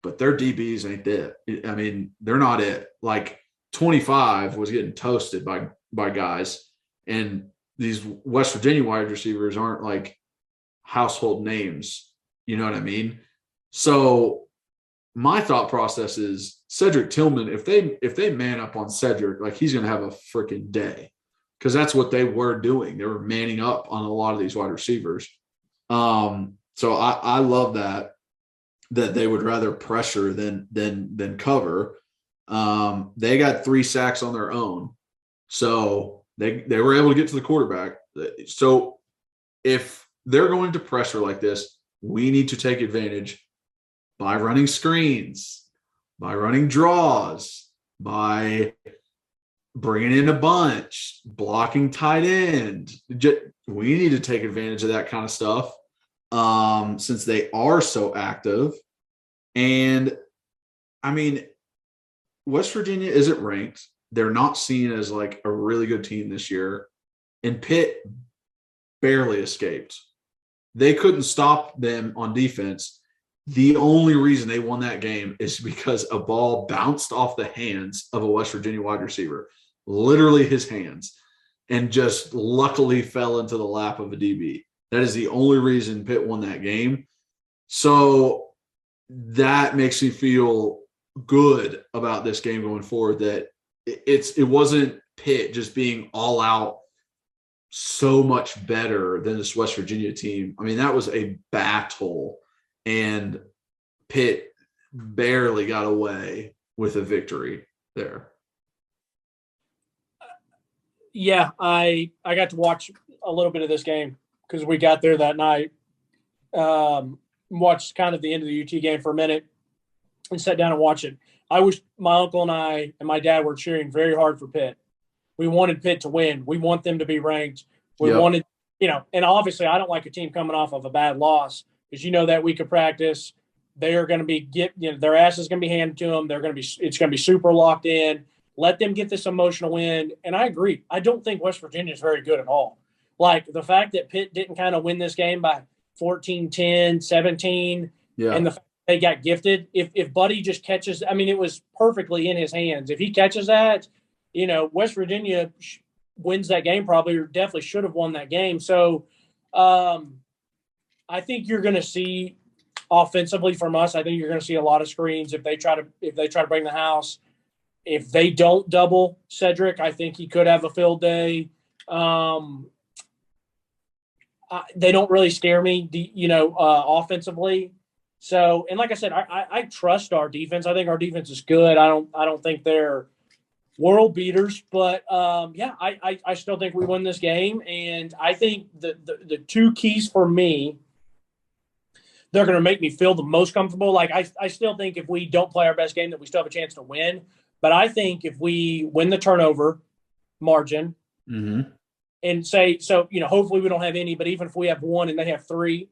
but their DBs ain't it. I mean, they're not it. Like 25 was getting toasted by guys, and these West Virginia wide receivers aren't like household names. You know what I mean? So my thought process is Cedric Tillman, if they man up on Cedric, like he's going to have a freaking day, because that's what they were doing. They were manning up on a lot of these wide receivers. So I love that they would rather pressure than cover. They got 3 sacks on their own. So they were able to get to the quarterback. So if they're going to pressure like this, we need to take advantage by running screens, by running draws, by bringing in a bunch, blocking tight end. We need to take advantage of that kind of stuff since they are so active. And, I mean, West Virginia isn't ranked. They're not seen as like a really good team this year. And Pitt barely escaped. They couldn't stop them on defense. The only reason they won that game is because a ball bounced off the hands of a West Virginia wide receiver, literally his hands, and just luckily fell into the lap of a DB. That is the only reason Pitt won that game. So that makes me feel good about this game going forward, that it wasn't Pitt just being all out so much better than this West Virginia team. I mean, that was a battle, and Pitt barely got away with a victory there. Yeah, I got to watch a little bit of this game because we got there that night. Watched kind of the end of the UT game for a minute and sat down and watched it. I wish my uncle and I and my dad were cheering very hard for Pitt. We wanted Pitt to win. We want them to be ranked. We wanted, and obviously I don't like a team coming off of a bad loss, because that week of practice, they are going to be their ass is going to be handed to them. It's going to be super locked in. Let them get this emotional win. And I agree. I don't think West Virginia is very good at all. Like the fact that Pitt didn't kind of win this game by 14, 10, 17, and the fact they got gifted. If Buddy just catches, I mean, it was perfectly in his hands. If he catches that, West Virginia wins that game probably, or definitely should have won that game. So I think you're going to see offensively from us, I think you're going to see a lot of screens if they try to bring the house. If they don't double Cedric, I think he could have a field day. They don't really scare me, offensively. So, and like I said, I trust our defense. I think our defense is good. I don't think they're world beaters, but I still think we win this game. And I think the 2 keys for me, they're going to make me feel the most comfortable. Like I still think if we don't play our best game, that we still have a chance to win. But I think if we win the turnover margin, and say, so, hopefully we don't have any, but even if we have 1 and they have 3,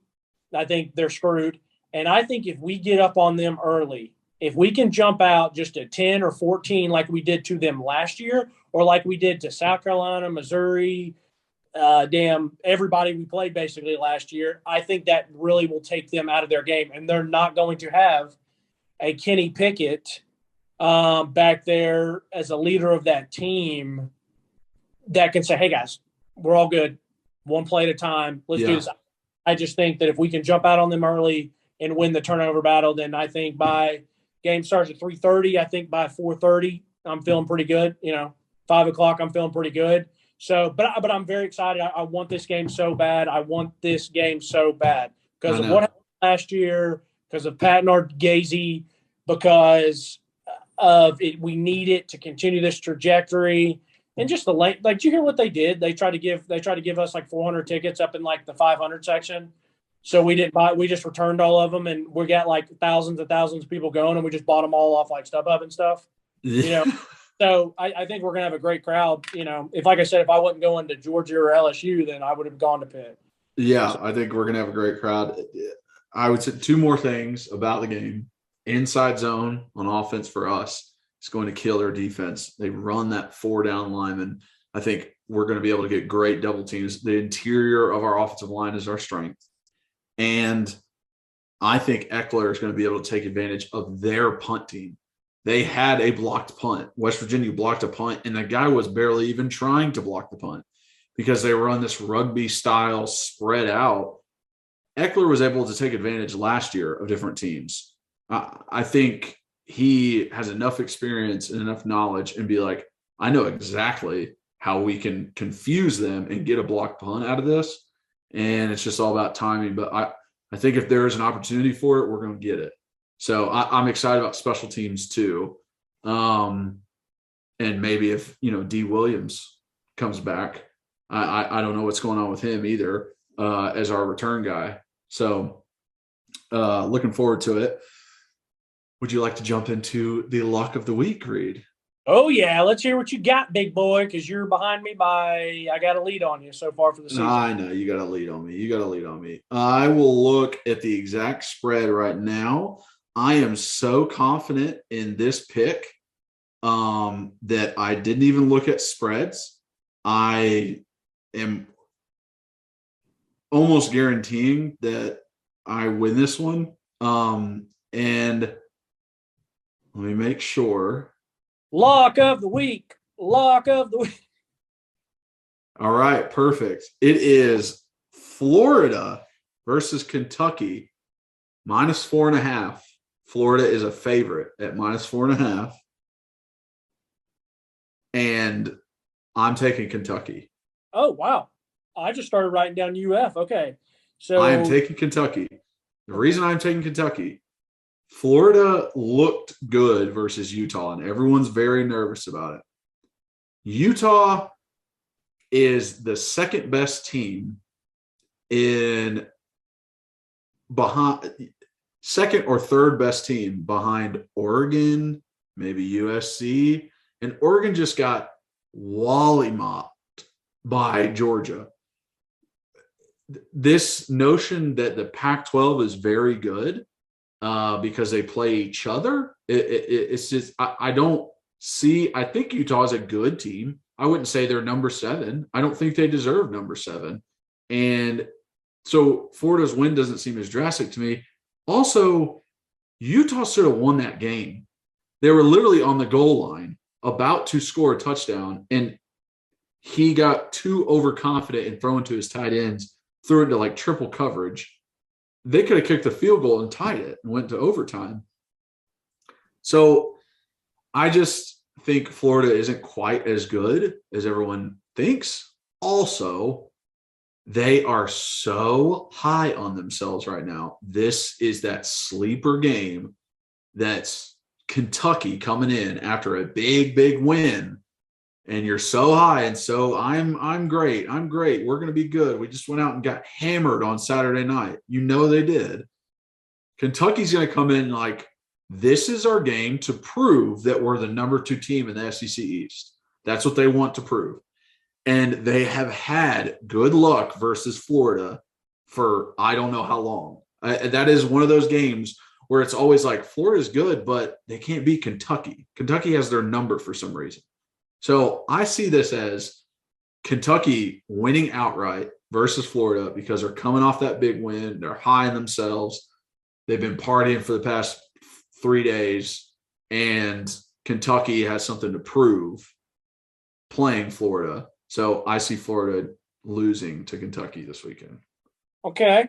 I think they're screwed. And I think if we get up on them early, if we can jump out just at 10 or 14 like we did to them last year, or like we did to South Carolina, Missouri, everybody we played basically last year. I think that really will take them out of their game, and they're not going to have a Kenny Pickett back there as a leader of that team that can say, hey, guys, we're all good. One play at a time. Let's do this. I just think that if we can jump out on them early and win the turnover battle, then I think by game starts at 3:30, I think by 4:30, I'm feeling pretty good. 5 o'clock, I'm feeling pretty good. So, but I'm very excited. I want this game so bad. I want this game so bad because of what happened last year, because of Pat Nardgazy, because of it. We need it to continue this trajectory. And just the length, did you hear what they did? They tried to give us like 400 tickets up in like the 500 section. So we didn't buy. We just returned all of them, and we got like thousands and thousands of people going, and we just bought them all off like StubHub and stuff. So I think we're gonna have a great crowd. If like I said, if I wasn't going to Georgia or LSU, then I would have gone to Pitt. Yeah, I think we're gonna have a great crowd. I would say two more things about the game: inside zone on offense for us. It's going to kill their defense. They run that 4-down lineman. I think we're going to be able to get great double teams. The interior of our offensive line is our strength. And I think Eckler is going to be able to take advantage of their punt team. They had a blocked punt. West Virginia blocked a punt, and the guy was barely even trying to block the punt because they run this rugby style spread out. Eckler was able to take advantage last year of different teams. I think he has enough experience and enough knowledge and be like, I know exactly how we can confuse them and get a block punt out of this. And it's just all about timing. But I think if there is an opportunity for it, we're going to get it. So I'm excited about special teams too. And maybe if, D Williams comes back, I don't know what's going on with him either as our return guy. So looking forward to it. Would you like to jump into the lock of the week, Reed? Oh, yeah. Let's hear what you got, big boy, because you're behind me I got a lead on you so far for the season. I know. You got to lead on me. I will look at the exact spread right now. I am so confident in this pick that I didn't even look at spreads. I am almost guaranteeing that I win this one. And let me make sure. Lock of the week. All right, perfect. It is Florida versus Kentucky, -4.5. Florida is a favorite at -4.5. And I'm taking Kentucky. Oh, wow. I just started writing down UF. Okay. So I am taking Kentucky. The reason I'm taking Kentucky, Florida looked good versus Utah, and everyone's very nervous about it. Utah is the second best team second or third best team behind Oregon, maybe USC, and Oregon just got mollymopped by Georgia. This notion that the Pac-12 is very good because they play each other, it's just I don't see. I think Utah is a good team. I wouldn't say they're number 7. I don't think they deserve number 7. And so Florida's win doesn't seem as drastic to me. Also, Utah should have won that game. They were literally on the goal line about to score a touchdown, and he got too overconfident and throwing to his tight ends, threw into like triple coverage. They could have kicked the field goal and tied it and went to overtime. So I just think Florida isn't quite as good as everyone thinks. Also, they are so high on themselves right now. This is that sleeper game that's Kentucky coming in after a big, big win. And you're so high. And so I'm great. We're going to be good. We just went out and got hammered on Saturday night. They did. Kentucky's going to come in like, this is our game to prove that we're the number 2 team in the SEC East. That's what they want to prove. And they have had good luck versus Florida for I don't know how long. That is one of those games where it's always like Florida's good, but they can't beat Kentucky. Kentucky has their number for some reason. So I see this as Kentucky winning outright versus Florida because they're coming off that big win. They're high in themselves. They've been partying for the past 3 days, and Kentucky has something to prove playing Florida. So I see Florida losing to Kentucky this weekend. Okay.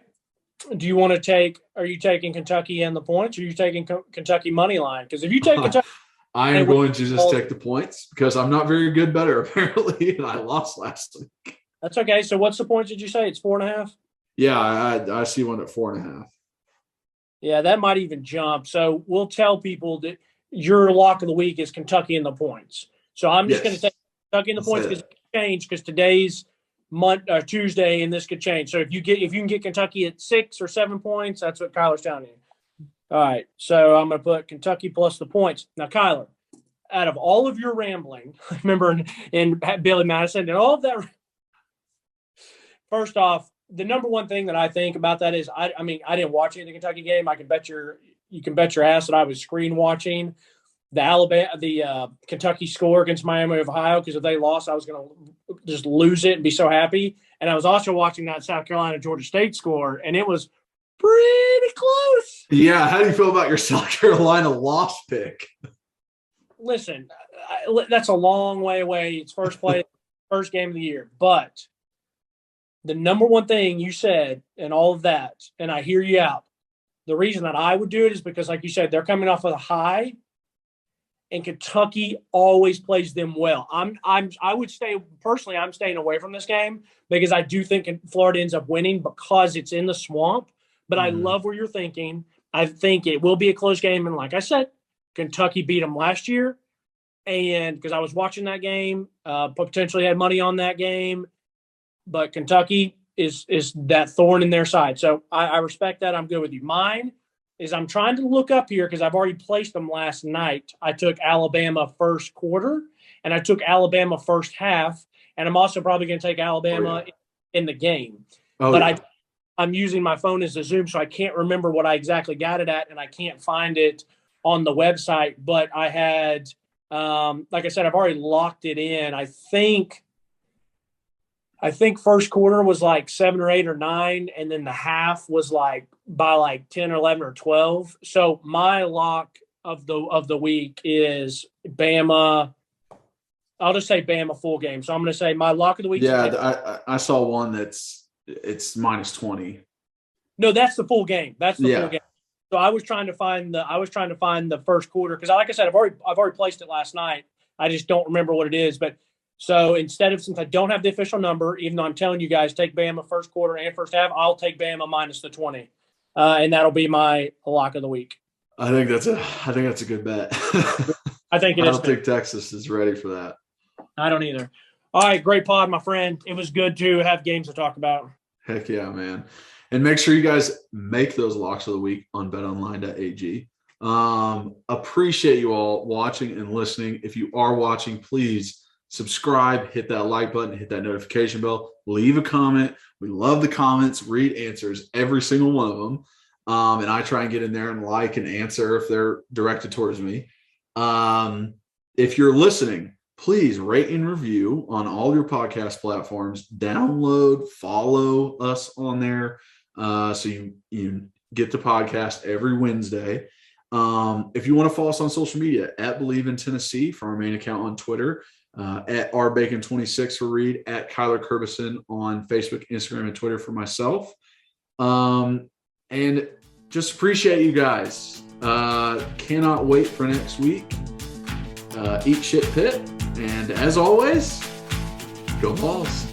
Do you want to are you taking Kentucky and the points, or are you taking Kentucky money line? Because if you take Kentucky, I am going to just take the points because I'm not very good better apparently, and I lost last week. That's okay. So what's the points? Did you say it's 4.5? Yeah, I see one at 4.5. Yeah, that might even jump. So we'll tell people that your lock of the week is Kentucky and the points. So I'm just going to take Kentucky and the points because it can change, because today's Tuesday and this could change. So if you can get Kentucky at 6 or 7 points, that's what Kyler's telling you. All right, so I'm going to put Kentucky plus the points. Now, Kyler, out of all of your rambling, remember in Billy Madison and all of that, first off, the number one thing that I think about that is, I didn't watch any of the Kentucky game. You can bet your ass that I was screen watching the Kentucky score against Miami of Ohio, because if they lost, I was going to just lose it and be so happy. And I was also watching that South Carolina Georgia State score, and it was pretty close. Yeah, how do you feel about your South Carolina loss pick? Listen, that's a long way away. It's first game of the year, but the number one thing you said and all of that, and I hear you out. The reason that I would do it is because, like you said, they're coming off of a high, and Kentucky always plays them well. I would stay personally. I'm staying away from this game because I do think Florida ends up winning because it's in the swamp. But I love where you're thinking. I think it will be a close game, and like I said, Kentucky beat them last year, and because I was watching that game, potentially had money on that game. But Kentucky is that thorn in their side. So I respect that. I'm good with you. Mine is I'm trying to look up here because I've already placed them last night. I took Alabama first quarter, and I took Alabama first half, and I'm also probably going to take Alabama in the game. But I'm using my phone as a Zoom, so I can't remember what I exactly got it at, and I can't find it on the website. But I had, like I said, I've already locked it in. I think first quarter was like 7 or 8 or 9, and then the half was like by like 10 or 11 or 12. So my lock of the week is Bama. I'll just say Bama full game. So I'm going to say my lock of the week. Yeah, I saw one it's -20. No, that's the full game. That's the full game. So I was trying to find the first quarter because, like I said, I've already placed it last night. I just don't remember what it is, but. So since I don't have the official number, even though I'm telling you guys take Bama first quarter and first half, I'll take Bama minus the 20, and that'll be my lock of the week. I think that's a good bet. I think it is. I don't think Texas is ready for that. I don't either. All right, great pod, my friend. It was good to have games to talk about. Heck yeah, man! And make sure you guys make those locks of the week on betonline.ag. Appreciate you all watching and listening. If you are watching, please subscribe, hit that like button, hit that notification bell, leave a comment. We love the comments, read answers, every single one of them. And I try and get in there and like and answer if they're directed towards me. If you're listening, please rate and review on all your podcast platforms. Download, follow us on there so you get the podcast every Wednesday. If you want to follow us on social media, at Believe in Tennessee for our main account on Twitter, at rbacon26 for Reed, at Kyler Curbison on Facebook, Instagram, and Twitter for myself. And just appreciate you guys. Cannot wait for next week. Eat shit, Pitt. And as always, go Vols.